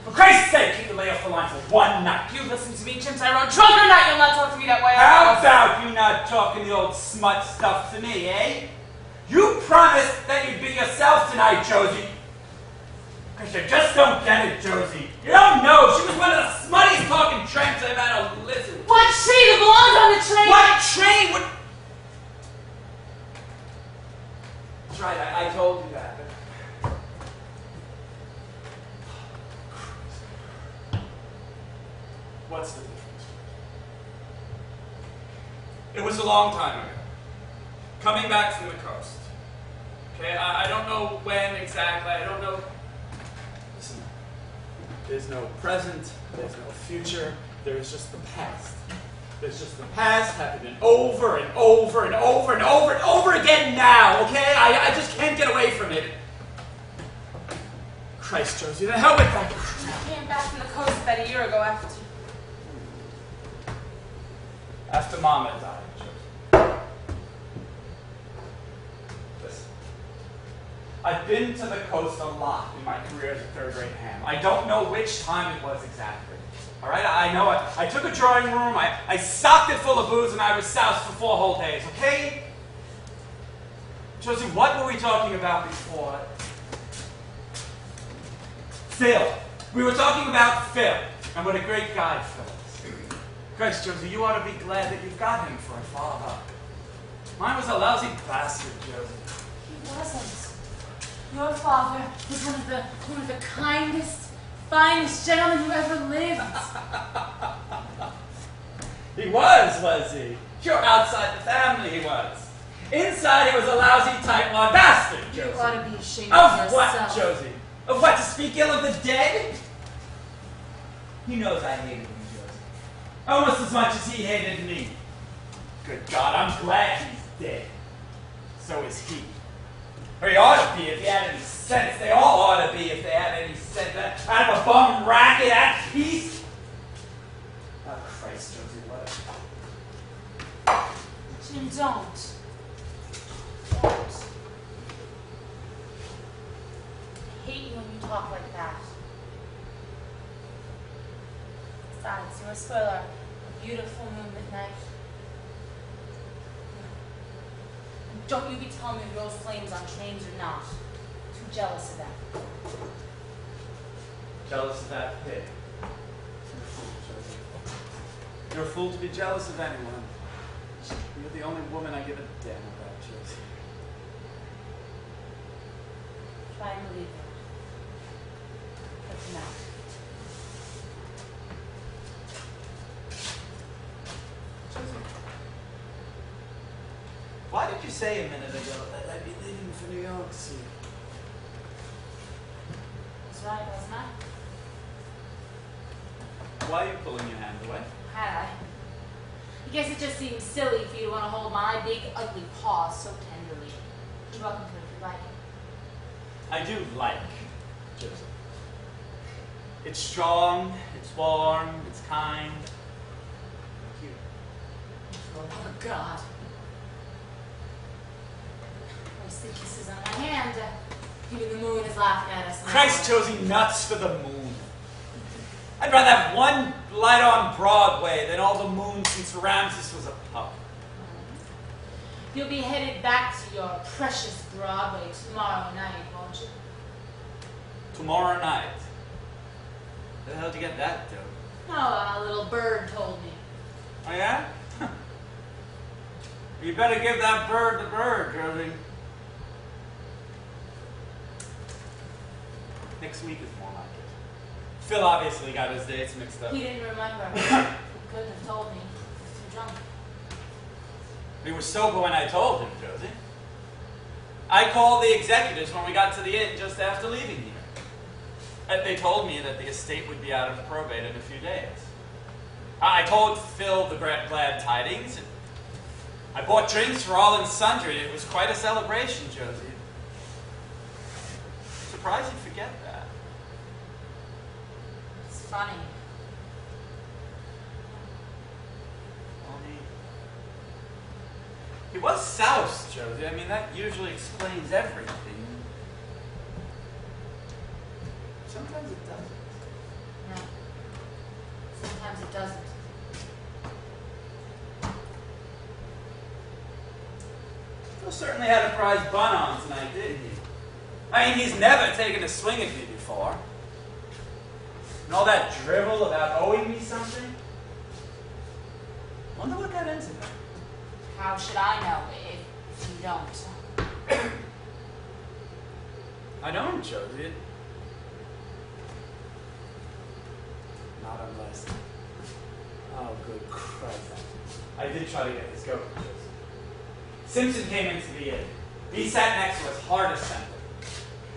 [SPEAKER 3] For Christ's sake, keep the lay off the line for one night.
[SPEAKER 1] You listen to me, Jim Tyrone. Drunk or not, you'll not talk to me that way.
[SPEAKER 3] How about you not talking the old smut stuff to me, eh? You promised that you'd be yourself tonight, Josie. Because you just don't get it, Josie. You don't know. She was one of the smuttiest talking tramps I've had to listen.
[SPEAKER 1] What she that belongs on the train?
[SPEAKER 3] What train? What? That's right, I told you that. What's the difference? It was a long time ago. Coming back from the coast. Okay, I don't know when exactly, I don't know. Listen, there's no present, there's no future, there's just the past. There's just the past happening over and over and over and over and over again now, okay? I just can't get away from it. Christ, Josie, the hell with that.
[SPEAKER 1] I came back from the coast about a year ago after
[SPEAKER 3] Mama died, Josie. Listen, I've been to the coast a lot in my career as a third-rate ham. I don't know which time it was exactly. All right, I know it. I took a drawing room, I stocked it full of booze, and I was soused for 4 whole days, okay? Josie, what were we talking about before? Phil. We were talking about Phil, and what a great guy Phil is. Christ, Josie, you ought to be glad that you've got him for a father. Mine was a lousy bastard, Josie.
[SPEAKER 1] He wasn't. Your father was one of the kindest, finest gentlemen who ever lived.
[SPEAKER 3] He was he? Sure, outside the family he was. Inside he was a lousy, tightwad bastard, Josie.
[SPEAKER 1] You ought to be ashamed of yourself.
[SPEAKER 3] Of what, Josie? Of what, to speak ill of the dead? He knows I hated him, Josie. Almost as much as he hated me. Good God, I'm glad he's dead. So is he. Or he ought to be if he had any sense. They all ought to be if they had any sense. Out of a bum racket, at peace. Oh, Christ, Josie, what?
[SPEAKER 1] Jim, don't. I hate you when you talk like that. Besides, you're a spoiler. A beautiful moonlit night. And don't you be telling me Rose flames on trains or not. Too jealous of that.
[SPEAKER 3] Jealous of that pig. You're a fool, Josie. You're a fool to be jealous of anyone. You're the only woman I give a damn about, Josie.
[SPEAKER 1] Try and believe it. But no.
[SPEAKER 3] Josie, why did you say a minute ago that I'd be leaving for New York soon?
[SPEAKER 1] That's right, wasn't I?
[SPEAKER 3] Why are you pulling your hand away?
[SPEAKER 1] Had I? I guess it just seems silly for you to want to hold my big, ugly paw so tenderly. You're welcome to it if you like.
[SPEAKER 3] I do like Josie. It's strong, it's warm, it's kind. Cute.
[SPEAKER 1] Oh, God. Wasted kisses on my hand. Even the moon is laughing at us now.
[SPEAKER 3] Christ, Josie, nuts for the moon. I'd rather have one light on Broadway than all the moons since Ramses was a pup.
[SPEAKER 1] You'll be headed back to your precious Broadway tomorrow night, won't you?
[SPEAKER 3] Tomorrow night? Where the hell did you get that, dope?
[SPEAKER 1] Oh, a little bird told me.
[SPEAKER 3] Oh, yeah? You better give that bird the bird, Josie. Next week is more like it. Phil obviously got his dates mixed up.
[SPEAKER 1] He didn't remember. He couldn't have told me. He was too drunk.
[SPEAKER 3] He was sober when I told him, Josie. I called the executors when we got to the inn just after leaving here. They told me that the estate would be out of probate in a few days. I told Phil the glad tidings. And I bought drinks for all and sundry. It was quite a celebration, Josie. I'm surprised you forget that.
[SPEAKER 1] It's funny.
[SPEAKER 3] Only he was soused, Josie. I mean, that usually explains everything. Sometimes it doesn't.
[SPEAKER 1] No. Sometimes it doesn't.
[SPEAKER 3] Phil certainly had a prize bun on tonight, didn't he? I mean, he's never taken a swing at me before. And all that drivel about owing me something? Wonder what got into that.
[SPEAKER 1] How should I know if you don't?
[SPEAKER 3] I don't, Josie. Not unless... Oh, good Christ. I did try to get this going, Josie. Simpson came into the inn. He sat next to us, hard as center.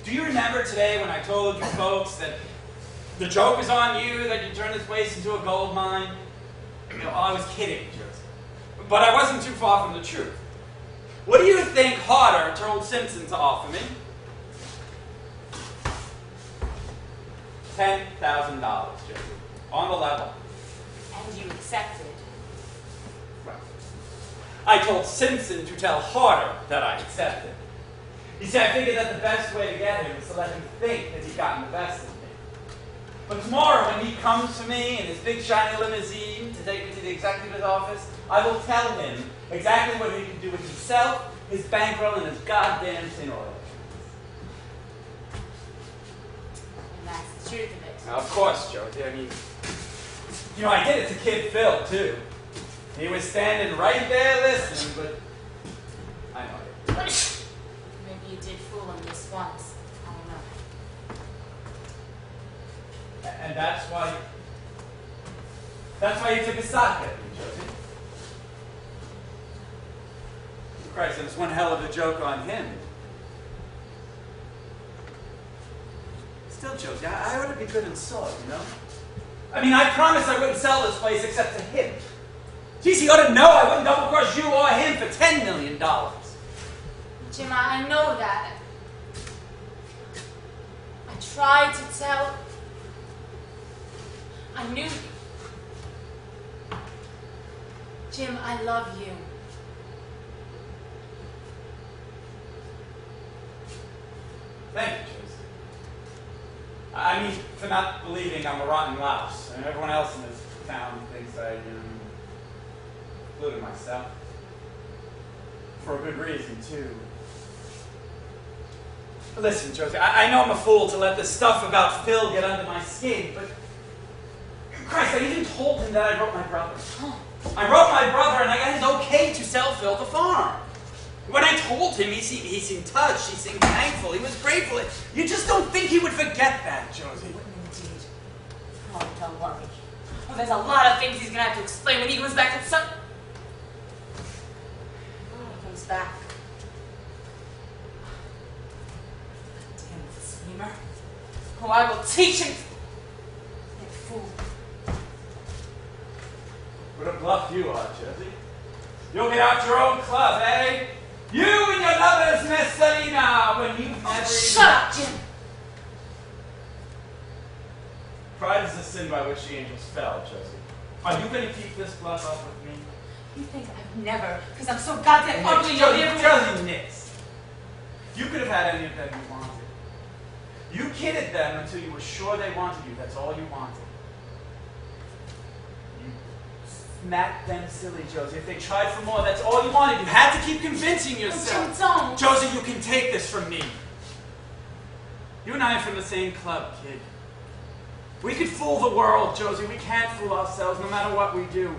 [SPEAKER 3] Do you remember today when I told you folks that the joke was on you, that you turned this place into a gold mine? You know, I was kidding, Josie. But I wasn't too far from the truth. What do you think Harder told Simpson to offer me? $10,000, Josie. On the level.
[SPEAKER 1] And you accepted.
[SPEAKER 3] Right. I told Simpson to tell Harder that I accepted. You see, I figured that the best way to get him was to let him think that he'd gotten the best of me. But tomorrow, when he comes for me in his big shiny limousine to take me to the executive's office, I will tell him exactly what he can do with himself, his bankroll, and his goddamn tin oil.
[SPEAKER 1] And that's the truth of it.
[SPEAKER 3] Now, of course, Josie. I mean, you know, I did it to Kid Phil, too. He was standing right there listening, but I know it.
[SPEAKER 1] Maybe you did fool him this once. I don't know.
[SPEAKER 3] And that's why you took a sock at me, Josie. Christ, and it's one hell of a joke on him. Still, Josie, I ought to be good and sore, you know? I mean, I promised I wouldn't sell this place except to him. Geez, he ought to know I wouldn't double-cross you or him for $10 million.
[SPEAKER 1] Jim, I know that. I tried to tell. I knew you. Jim, I love you.
[SPEAKER 3] Thank you, Josie. I mean, for not believing I'm a rotten louse. I mean, everyone else in this town thinks I am, including myself. For a good reason, too. Listen, Josie, I know I'm a fool to let this stuff about Phil get under my skin, but Christ, I even told him that I wrote my brother. I wrote my brother, and I got his okay to sell Phil the farm. When I told him, he seemed touched, he seemed thankful, he was grateful. You just don't think he would forget that, Josie.
[SPEAKER 1] He wouldn't indeed. Oh, don't worry. Oh, there's a lot of things he's going to have to explain when he goes back to some... When he comes back. Damn schemer. Oh, I will teach him. You fool.
[SPEAKER 3] What a bluff you are, Josie. You'll get out your own club, eh? You and your lover's Miss Selena when you've never...
[SPEAKER 1] Shut up, Jim!
[SPEAKER 3] Pride is the sin by which the angels fell, Josie. Are you going to keep this bluff up with me?
[SPEAKER 1] You think I've never, because I'm so goddamn ugly,
[SPEAKER 3] Josie, nits. You could have had any of them you wanted. You kidded them until you were sure they wanted you. That's all you wanted. You smacked them silly, Josie. If they tried for more, that's all you wanted. You had to keep convincing yourself.
[SPEAKER 1] Don't.
[SPEAKER 3] Josie, you can take this from me. You and I are from the same club, kid. We could fool the world, Josie. We can't fool ourselves no matter what we do.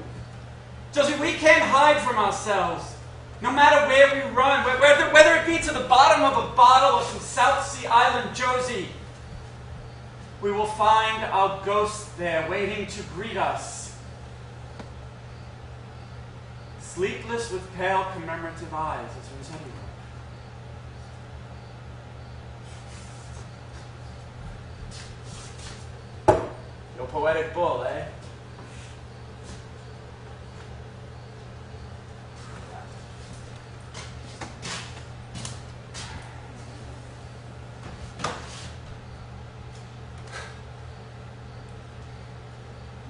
[SPEAKER 3] Josie, we can't hide from ourselves. No matter where we run, whether it be to the bottom of a bottle or some South Sea island, Josie. We will find our ghost there waiting to greet us. Sleepless with pale commemorative eyes as we said. Your poetic bull, eh?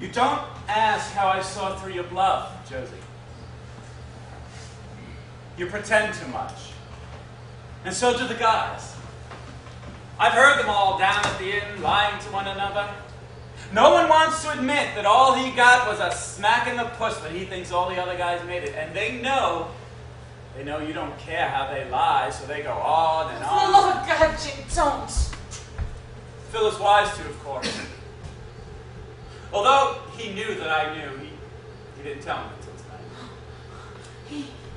[SPEAKER 3] You don't ask how I saw through your bluff, Josie. You pretend too much. And so do the guys. I've heard them all down at the inn lying to one another. No one wants to admit that all he got was a smack in the puss, but he thinks all the other guys made it. And they know you don't care how they lie, so they go on and on.
[SPEAKER 1] For the love of God, Jim, don't.
[SPEAKER 3] Phil is wise to, of course. Although he knew that I knew, he didn't tell me until tonight.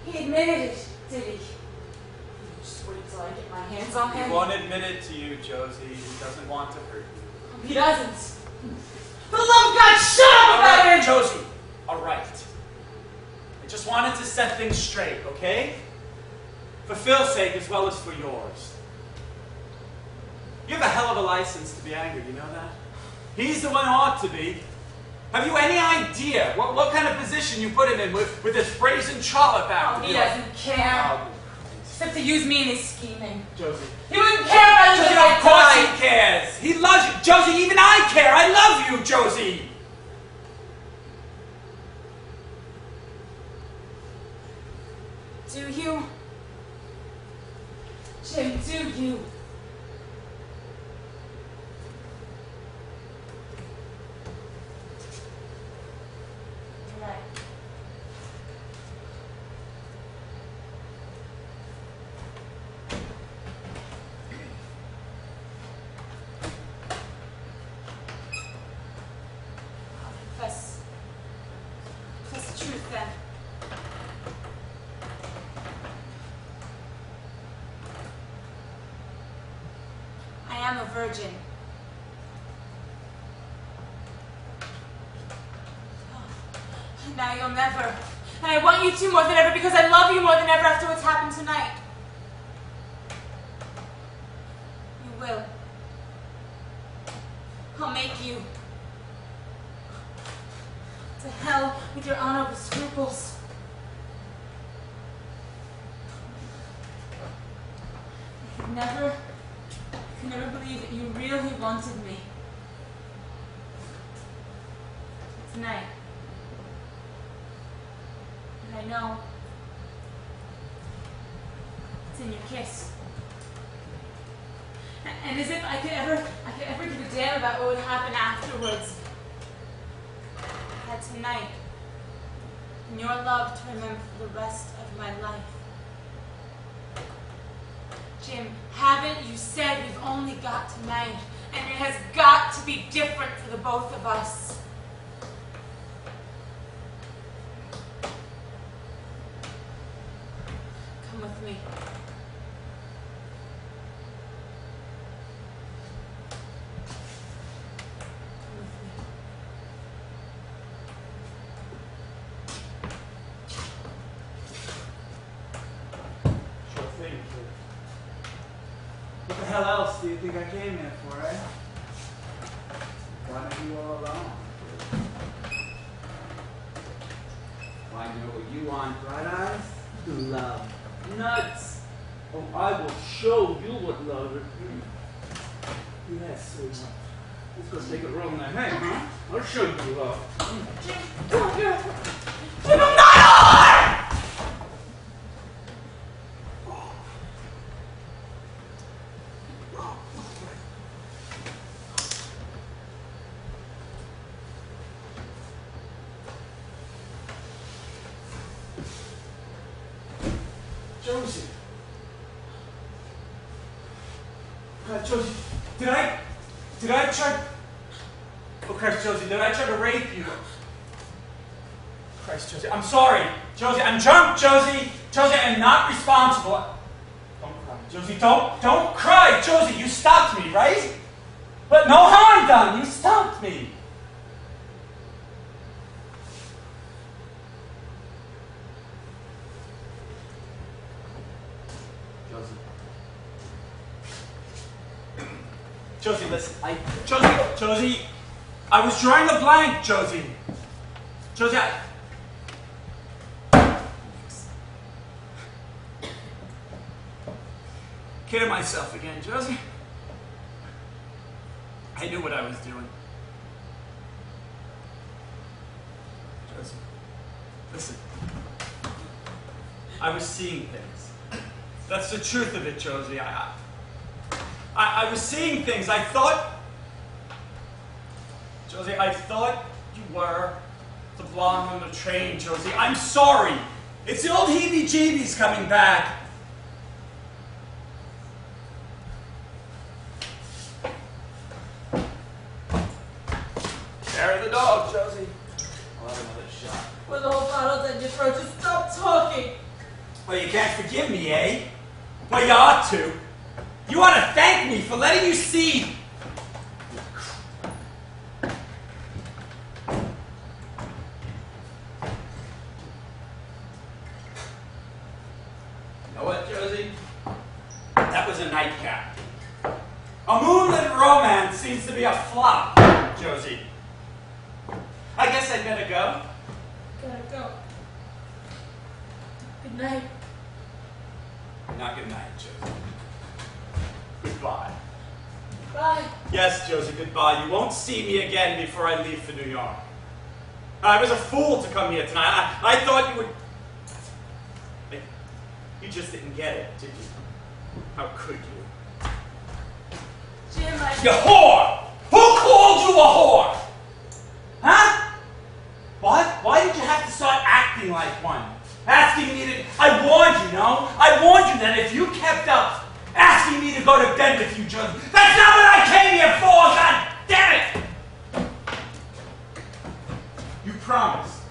[SPEAKER 1] He admitted it, did he? Just wait till I get my hands on him.
[SPEAKER 3] He won't admit it to you, Josie. He doesn't want to hurt you.
[SPEAKER 1] He doesn't. For the love of God, shut up about
[SPEAKER 3] All right,
[SPEAKER 1] it!
[SPEAKER 3] Josie. All right. I just wanted to set things straight, okay? For Phil's sake as well as for yours. You have a hell of a license to be angry, you know that? He's the one who ought to be. Have you any idea what kind of position you put him in with this brazen trollop after
[SPEAKER 1] He doesn't care.
[SPEAKER 3] Oh,
[SPEAKER 1] Except to use me in his scheming.
[SPEAKER 3] Josie.
[SPEAKER 1] He wouldn't care about
[SPEAKER 3] Josie,
[SPEAKER 1] you.
[SPEAKER 3] of course he cares. He loves you. Josie, even I care. I love you, Josie.
[SPEAKER 1] Do you? Jim, do you? You're right. I'll confess the truth then. I am a virgin. Now you'll never. And I want you to more than ever because I love you more than ever after what's happened tonight. You will. I'll make you. To hell with your honorable scruples. I could never believe that you really wanted me. Tonight. And I know it's in your kiss. And as if I could ever give a damn about what would happen afterwards. That tonight, in your love to remember for the rest of my life. Jim, haven't you said we've only got tonight, and it has got to be different for the both of us? Come with me. Come with me.
[SPEAKER 3] Sure thing, kid. What the hell else do you think I came here for, eh? Wanted you all alone. I know what you want, bright eyes? Love. Nuts. Oh, I will show you what love is. Yes, sweetheart. Let's go take a roll in that hay, huh? I'll show you love.
[SPEAKER 1] Jim, don't do it. Jim, I'm not alive!
[SPEAKER 3] Josie. Josie, did I try... Oh, Christ, Josie, did I try to rape you? Christ, Josie, I'm sorry. Josie, I'm drunk, Josie. Josie, I'm not responsible. Don't cry. Josie, don't cry. Josie, you stopped me, right? But no harm done. You stopped me. Josie, listen. Josie, I was drawing a blank, Josie. Josie, kidding myself again, Josie. I knew what I was doing. Josie, listen. I was seeing things. That's the truth of it, Josie. I was seeing things. I thought, Josie, I thought you were the blonde on the train, Josie. I'm sorry. It's the old heebie-jeebies coming back. Carry the dog, Josie. I'll have another shot.
[SPEAKER 1] With the whole bottle down your throat, just stop talking.
[SPEAKER 3] Well, you can't forgive me, eh? Well, you ought to. You ought to thank me for letting you see. You know what, Josie? That was a nightcap. A moonlit romance seems to be a flop, Josie. I guess I'd better go.
[SPEAKER 1] Gotta go. Good night.
[SPEAKER 3] Not good night, Josie. Goodbye.
[SPEAKER 1] Bye.
[SPEAKER 3] Yes, Josie, goodbye. You won't see me again before I leave for New York. I was a fool to come here tonight. I thought you would... You just didn't get it, did you? How could you?
[SPEAKER 1] Jim,
[SPEAKER 3] You whore! Who called you a whore? Huh? What? Why did you have to start acting like one? Asking me to... I warned you, no? I warned you that if you kept up asking me to go to bed with you, Josie, that's not what I came here for! God damn it! You promised.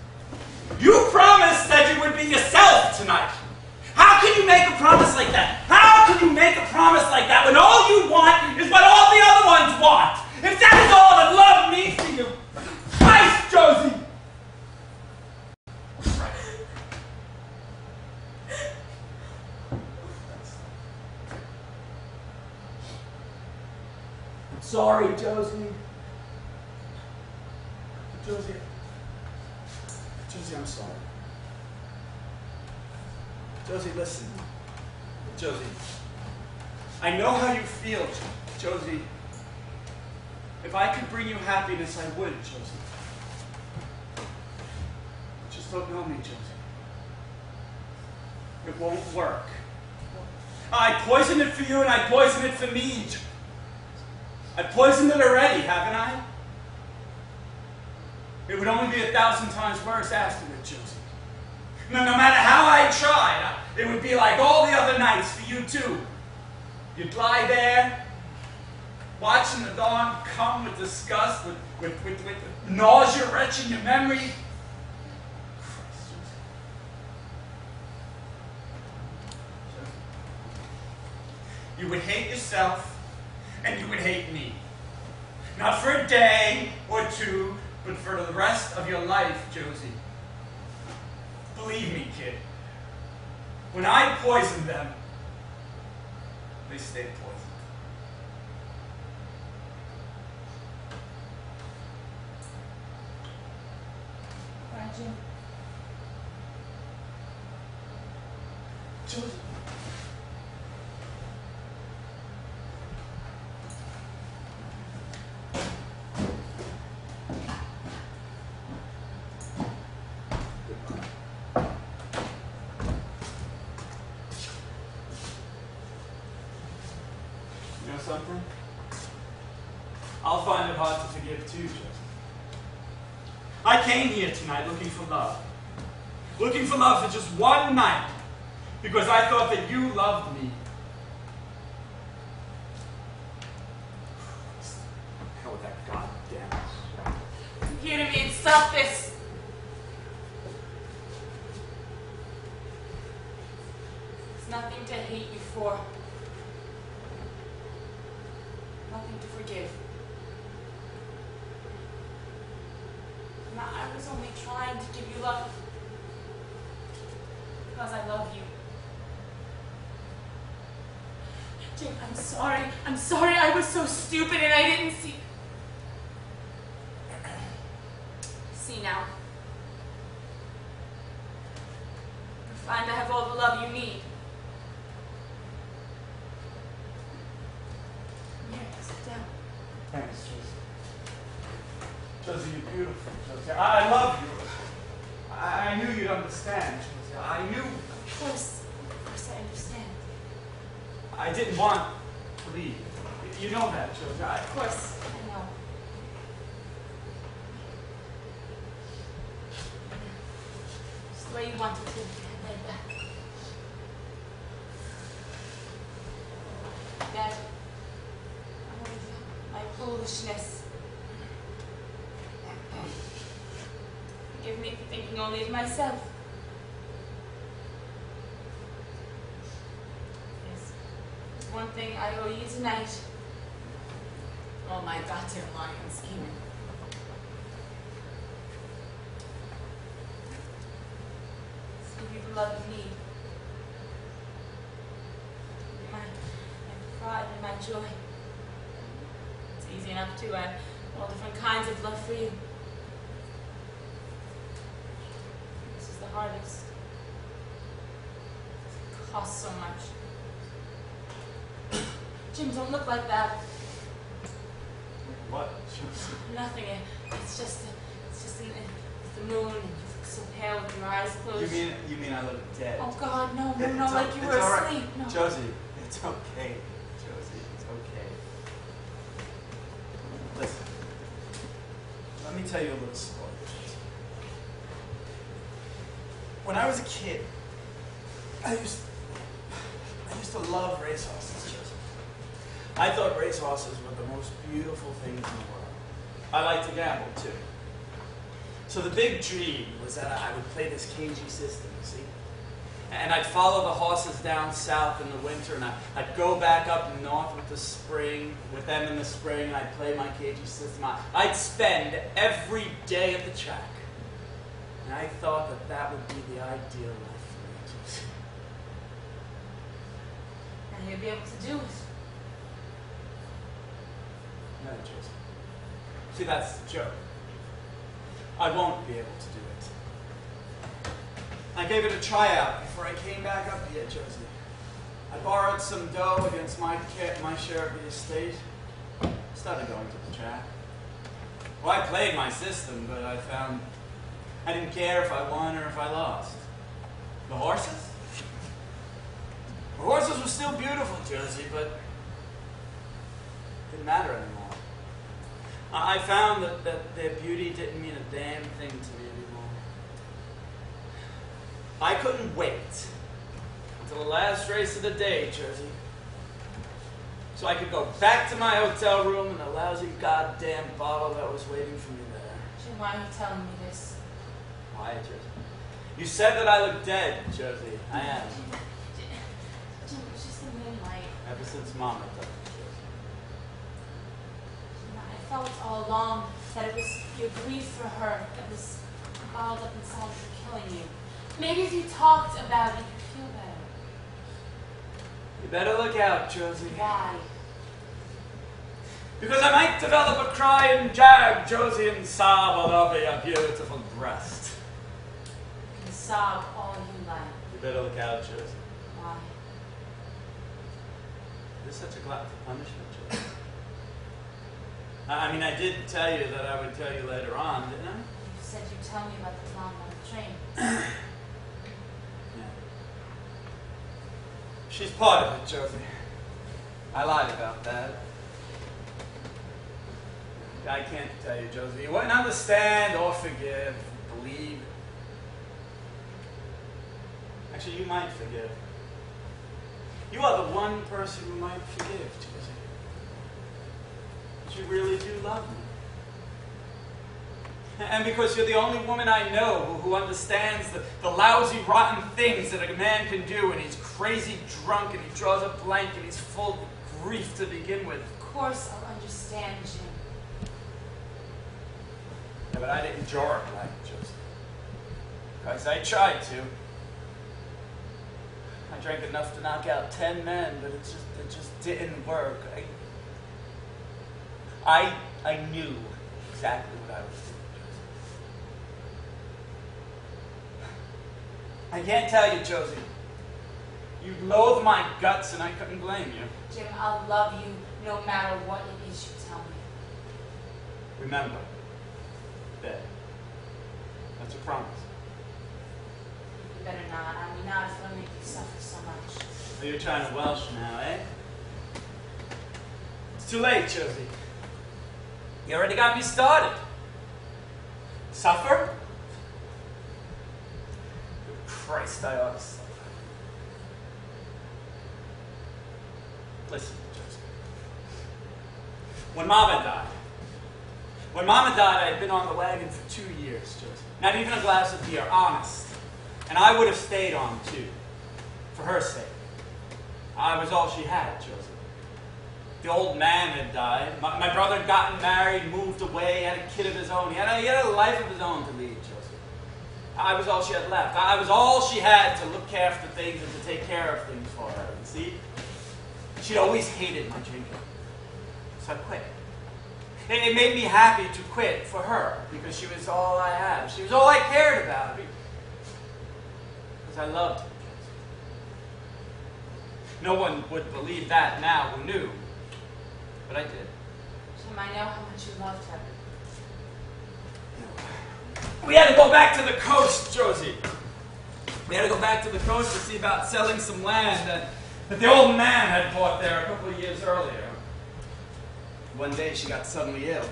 [SPEAKER 3] You promised that you would be yourself tonight. How can you make a promise like that? How can you make a promise like that when all you want is what all the other ones want? If that is all that love means to you, Christ, Josie! Sorry, Josie. Josie, I'm sorry. Josie, listen. Josie, I know how you feel, Josie. If I could bring you happiness, I would, Josie. You just don't know me, Josie. It won't work. I poisoned it for you and I poisoned it for me. I poisoned it already, haven't I? It would only be 1,000 times worse afterward, Josie. No matter how I tried, it would be like all the other nights for you too. You'd lie there, watching the dawn come with disgust, with nausea retching your memory. Christ, Josie. You would hate yourself, and you would hate me. Not for a day or two, but for the rest of your life, Josie. Believe me, kid. When I poisoned them, they stayed poisoned.
[SPEAKER 1] Bye, Jim.
[SPEAKER 3] Josie. Something? I'll find it hard to forgive too, Josie. I came here tonight looking for love. Looking for love for just one night. Because I thought that you loved me. Hell with that goddamn shit.
[SPEAKER 1] Come here to me and stop this. There's nothing to hate you for. Nothing to forgive. was only trying to give you love. Because I love you. Jim, I'm sorry. I'm sorry I was so stupid and I didn't see. See now. You find I have all the love you need. Here, sit down.
[SPEAKER 3] Thanks, Josie. Josie, you're beautiful, Josie. I love you. I knew you'd understand, Josie. I knew.
[SPEAKER 1] Of course I understand.
[SPEAKER 3] I didn't want to leave. You know that, Josie.
[SPEAKER 1] Of course, I know. Just the way you wanted to. Lay back. Dad, I'm with you. My foolishness. Forgive me for thinking only of myself. There's one thing I owe you tonight. All my goddamn lying and scheming. Let's give you the love you need. My pride and my joy. It's easy enough to have all different kinds of love for you. This is the hardest. It costs so much. Jim, don't look like that.
[SPEAKER 3] What, Josie?
[SPEAKER 1] Nothing. It's just the moon. You look so pale with your eyes closed.
[SPEAKER 3] You mean I look dead?
[SPEAKER 1] Oh God, no,
[SPEAKER 3] It's
[SPEAKER 1] like you were
[SPEAKER 3] all
[SPEAKER 1] asleep.
[SPEAKER 3] right.
[SPEAKER 1] No.
[SPEAKER 3] Josie, it's okay. Josie, it's okay. Listen, let me tell you a little story. When I was a kid, I used to love racehorses, Josie. I thought racehorses were the most beautiful things in the world. I liked to gamble, too. So the big dream was that I would play this cagey system, you see? And I'd follow the horses down south in the winter, and I'd go back up north with them in the spring, and I'd play my cagey system. I'd spend every day at the track. And I thought that would be the ideal life for me, Josie.
[SPEAKER 1] And you'll be able to do it.
[SPEAKER 3] No, Josie. See, that's the joke. I won't be able to do it. I gave it a tryout before I came back up here, Josie. I borrowed some dough against my share of the estate. Started going to the track. Well, I played my system, but I found I didn't care if I won or if I lost. The horses? The horses were still beautiful, Josie, but it didn't matter anymore. I found that their beauty didn't mean a damn thing to me anymore. I couldn't wait until the last race of the day, Josie, so I could go back to my hotel room and the lousy goddamn bottle that was waiting for me there.
[SPEAKER 1] Jim, why are you telling me this?
[SPEAKER 3] Why, Josie? You said that I look dead, Josie. I am.
[SPEAKER 1] Jim, it's just the moonlight.
[SPEAKER 3] Ever since Mama died, Josie.
[SPEAKER 1] I felt all along that it was your grief for her that was bottled up inside you, killing you. Maybe if you talked about it, you'd feel better.
[SPEAKER 3] You better look out, Josie.
[SPEAKER 1] Why?
[SPEAKER 3] Because I might develop a crying jag, Josie, and sob all over your beautiful breast.
[SPEAKER 1] You can sob all you like.
[SPEAKER 3] You better look out, Josie.
[SPEAKER 1] Why?
[SPEAKER 3] You're such a glutton for punishment, Josie. I mean, I did tell you that I would tell you later on, didn't I?
[SPEAKER 1] You said you'd tell me about the mom on the train.
[SPEAKER 3] Yeah. She's part of it, Josie. I lied about that. I can't tell you, Josie. You wouldn't understand or forgive, believe. Actually, you might forgive. You are the one person who might forgive, Josie. But you really do love me. And because you're the only woman I know who understands the lousy, rotten things that a man can do when he's crazy drunk and he draws a blank and he's full of grief to begin with.
[SPEAKER 1] Of course I'll understand, Jim.
[SPEAKER 3] Yeah, but I didn't draw it like Josie. Because I tried to. I drank enough to knock out 10 men, but it just didn't work. I knew exactly what I was doing. I can't tell you, Josie. You loathe my guts, and I couldn't blame you.
[SPEAKER 1] Jim, I'll love you no matter what it is you tell me.
[SPEAKER 3] Remember, that. That's a promise.
[SPEAKER 1] You better not. I mean, not if it'll make you suffer so much.
[SPEAKER 3] So you're trying to Welsh now, eh? It's too late, Josie. You already got me started. Suffer? Christ, I ought to suffer. Listen, Josie. When Mama died, I had been on the wagon for 2 years, Josie. Not even a glass of beer, honest. And I would have stayed on, too. For her sake. I was all she had, Josie. The old man had died. My brother had gotten married, moved away, had a kid of his own. He had a life of his own to lead, Josie. I was all she had left. I was all she had to look after things and to take care of things for her. And see? She'd always hated my drinking. So I quit. It made me happy to quit for her because she was all I had. She was all I cared about. Because I loved her. No one would believe that now who knew. But I did.
[SPEAKER 1] Jim, I know how much you loved her.
[SPEAKER 3] We had to go back to the coast, Josie. We had to go back to the coast to see about selling some land that the old man had bought there a couple of years earlier. One day she got suddenly ill.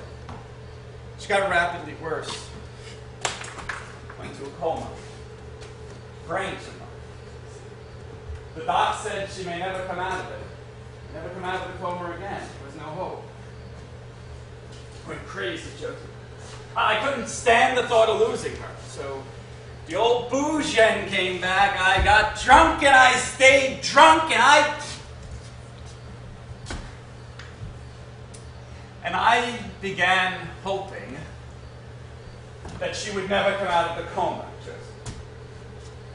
[SPEAKER 3] She got rapidly worse. Went to a coma. Brain tumor. The doc said she may never come out of it. Never come out of the coma again. There was no hope. Went crazy, Josie. I couldn't stand the thought of losing her. So the old bougien came back. I got drunk and I stayed drunk and I began hoping that she would never come out of the coma, Josie.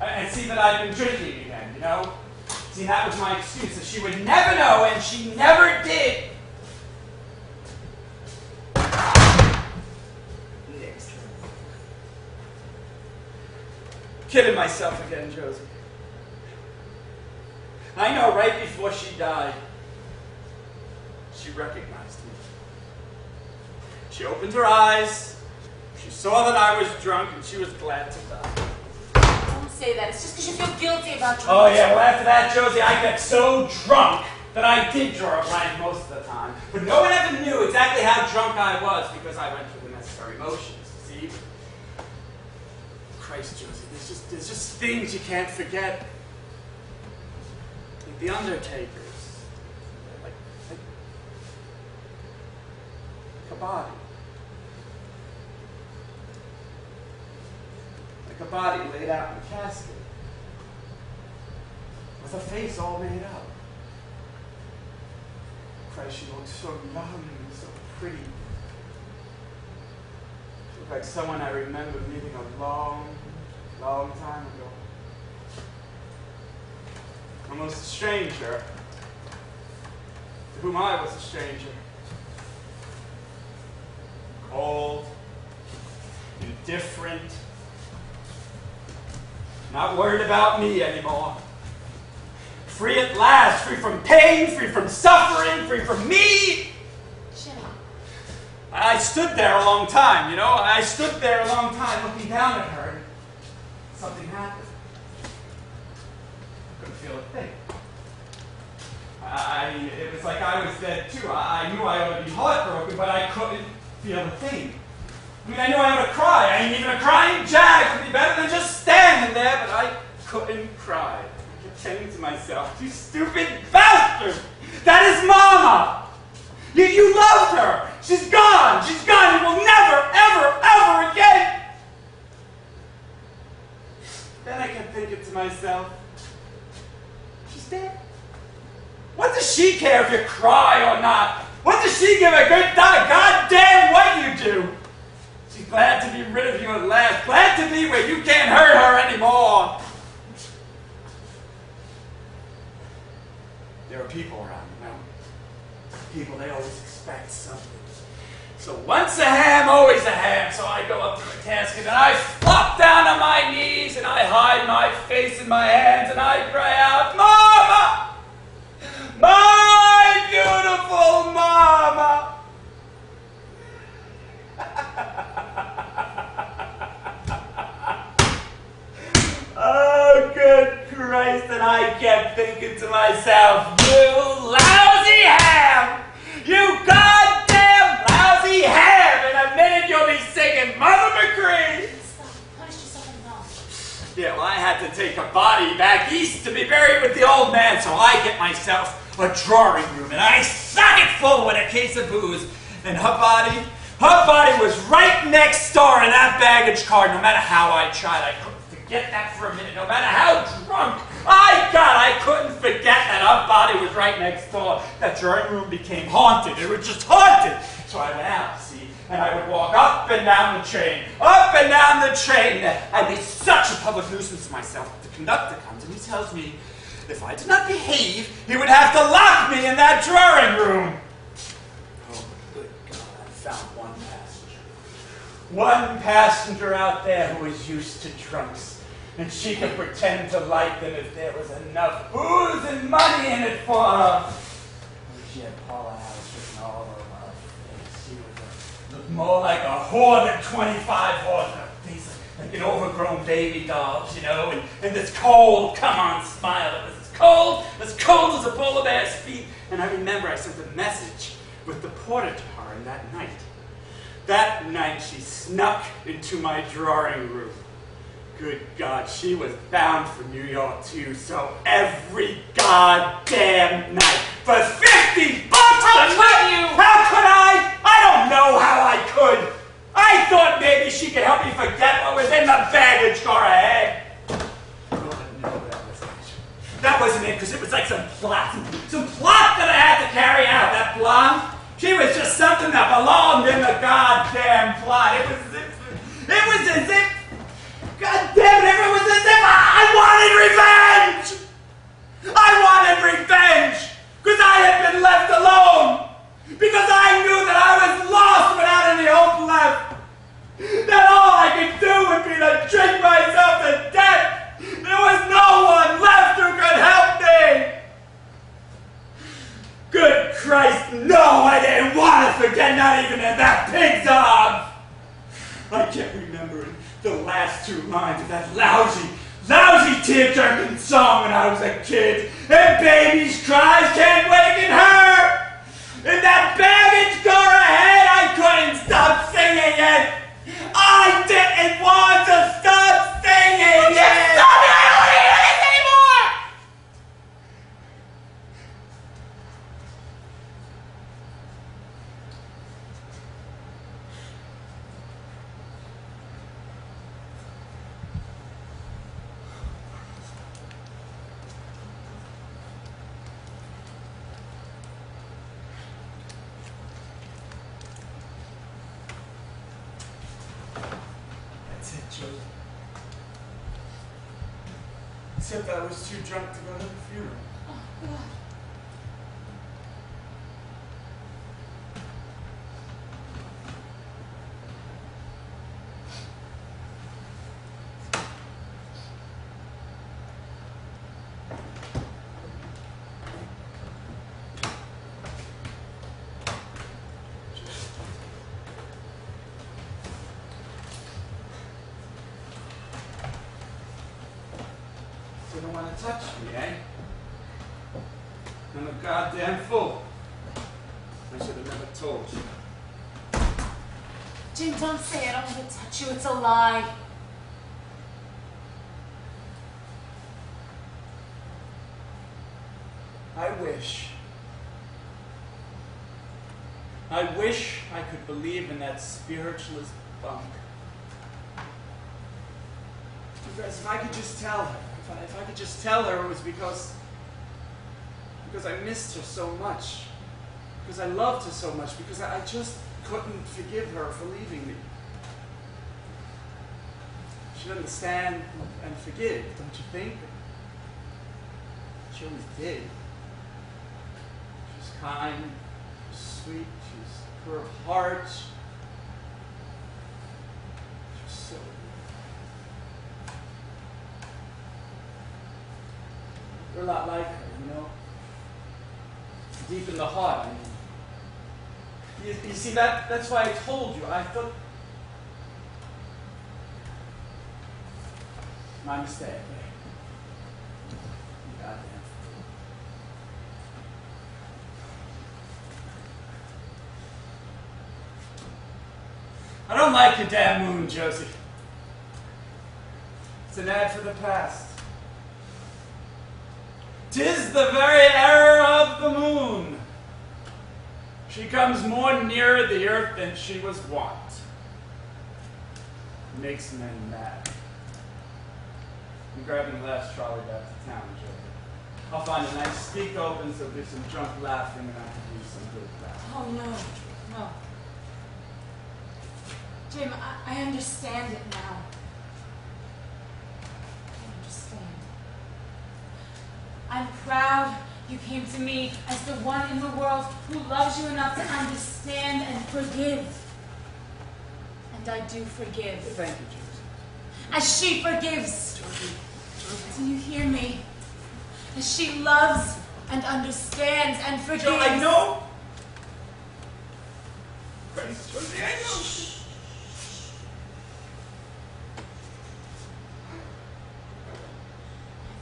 [SPEAKER 3] And see that I'd been drinking again, you know? See, that was my excuse, that she would never know, and she never did. Kidding myself again, Josie. I know right before she died, she recognized me. She opened her eyes, she saw that I was drunk, and she was glad to die.
[SPEAKER 1] Don't say that. It's just because you feel guilty about drinking.
[SPEAKER 3] Oh yeah, well after that, Josie, I got so drunk that I did draw a blank most of the time. But no one ever knew exactly how drunk I was because I went through the necessary motions, see? Christ, Josie, there's just things you can't forget. Like the Undertakers. Like a body. Like a body laid out in a casket. With a face all made up. Christ, she looked so young and so pretty. She looked like someone I remember meeting a long time ago. Almost a stranger. To whom I was a stranger. Cold. Indifferent. Not worried about me anymore. Free at last, free from pain, free from suffering, free from me.
[SPEAKER 1] Jim.
[SPEAKER 3] I stood there a long time, you know. I stood there a long time looking down at her, and something happened. I couldn't feel a thing. It was like I was dead too. I knew I ought to be heartbroken, but I couldn't feel a thing. I mean, I knew I ought to cry. I mean, even a crying jag would be better than just standing there, but I couldn't cry. I kept saying to myself, you stupid bastard! That is Mama! You loved her! She's gone! She's gone! You will never, ever, ever again! Then I kept thinking to myself, she's dead. What does she care if you cry or not? What does she give a good goddamn what you do? She's glad to be rid of you at last. Glad to be where you can't hurt her anymore. There are people around, you know. People, they always expect something. So once a ham, always a ham. So I go up to the casket and I flop down on my knees and I hide my face in my hands and I cry out, Mama! My beautiful Mama! Oh, good Christ, and I kept thinking to myself, you lousy ham! You goddamn lousy ham! In a minute you'll be singing Mother McCree!
[SPEAKER 1] Stop. Punish yourself enough.
[SPEAKER 3] Yeah, well, I had to take a body back east to be buried with the old man, so I get myself a drawing room, and I sock it full with a case of booze, and her body was right next door in that baggage car. No matter how I tried, I couldn't forget that for a minute. No matter how drunk I got, I couldn't forget that her body was right next door. That drawing room became haunted. It was just haunted. So I went out, see, and I would walk up and down the train, up and down the train. I'd be such a public nuisance to myself. The conductor comes and he tells me if I did not behave, he would have to lock me in that drawing room. Oh, good God, I found one passenger. One passenger out there who was used to drunks. And she could pretend to like them if there was enough booze and money in it for her. She had Paula House written all over her face. She looked more like a whore than 25 whores. Her face like an overgrown baby doll, you know, and this cold, come on, smile. It was as cold as a polar bear's feet. And I remember I sent a message with the porter to her in that night. That night she snuck into my drawing room. Good God, she was bound for New York too, so every goddamn night, for 50 bucks a night! How could I? I don't know how I could. I thought maybe she could help me forget what was in the baggage car ahead. That wasn't it, because it was like some plot that I had to carry out. That blonde, she was just something that belonged in the goddamn plot. It was as if, God damn it, it was as if I wanted revenge! I wanted revenge! Because I had been left alone! Because I knew that I was lost without any hope left! That all I could do would be to drink myself to death! There was no one left who could help me! Good Christ, no, I didn't want to forget, not even in that pig's arms! I kept remembering the last two lines of that lousy tear-jerking song when I was a kid. And baby's cries can't waken her. In that baggage car ahead, I couldn't stop singing it. I didn't want to stop singing it. Stop it! I don't want to hear this anymore. Except I was too drunk to go to the funeral.
[SPEAKER 1] Oh, God.
[SPEAKER 3] You don't want to touch me, eh? I'm a goddamn fool. I should have never told you.
[SPEAKER 1] Jim, don't say I don't want to touch you. It's a lie.
[SPEAKER 3] I wish I could believe in that spiritualist bunk. Because if I could just tell her, if I could just tell her it was because I missed her so much, because I loved her so much, because I just couldn't forgive her for leaving me. She'd understand and forgive, don't you think? She always did. She's kind, she's sweet, she's pure of heart. She's so You're a lot like her, you know? Deep in the heart, I mean. You see, that's why I told you. I thought... My mistake. Goddamn. I don't like your damn moon, Josie. It's an ad for the past. 'Tis the very error of the moon. She comes more nearer the earth than she was wont. Makes men mad. I'm grabbing the last trolley back to town, Josie. I'll find a nice speak open so there'll be some drunk laughing and I can do some good laughing.
[SPEAKER 1] Oh, no. No. Jim, I understand it now. I understand. I'm proud you came to me as the one in the world who loves you enough to understand and forgive. And I do forgive.
[SPEAKER 3] Thank you, Josie.
[SPEAKER 1] As she forgives.
[SPEAKER 3] Josie.
[SPEAKER 1] Do you hear me? As she loves and understands and forgives.
[SPEAKER 3] Joe, I know. Christ, Josie, I know.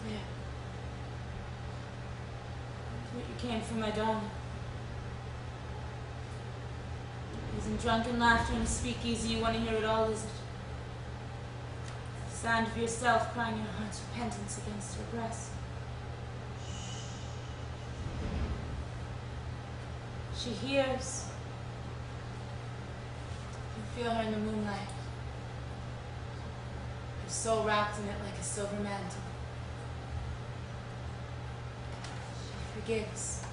[SPEAKER 1] There. What you came for, my darling. Isn't drunken laughter in a speakeasy you want to hear it all, is it? The sound of yourself crying your heart's repentance against your breast. She hears. You feel her in the moonlight. Her soul wrapped in it like a silver mantle. She forgives.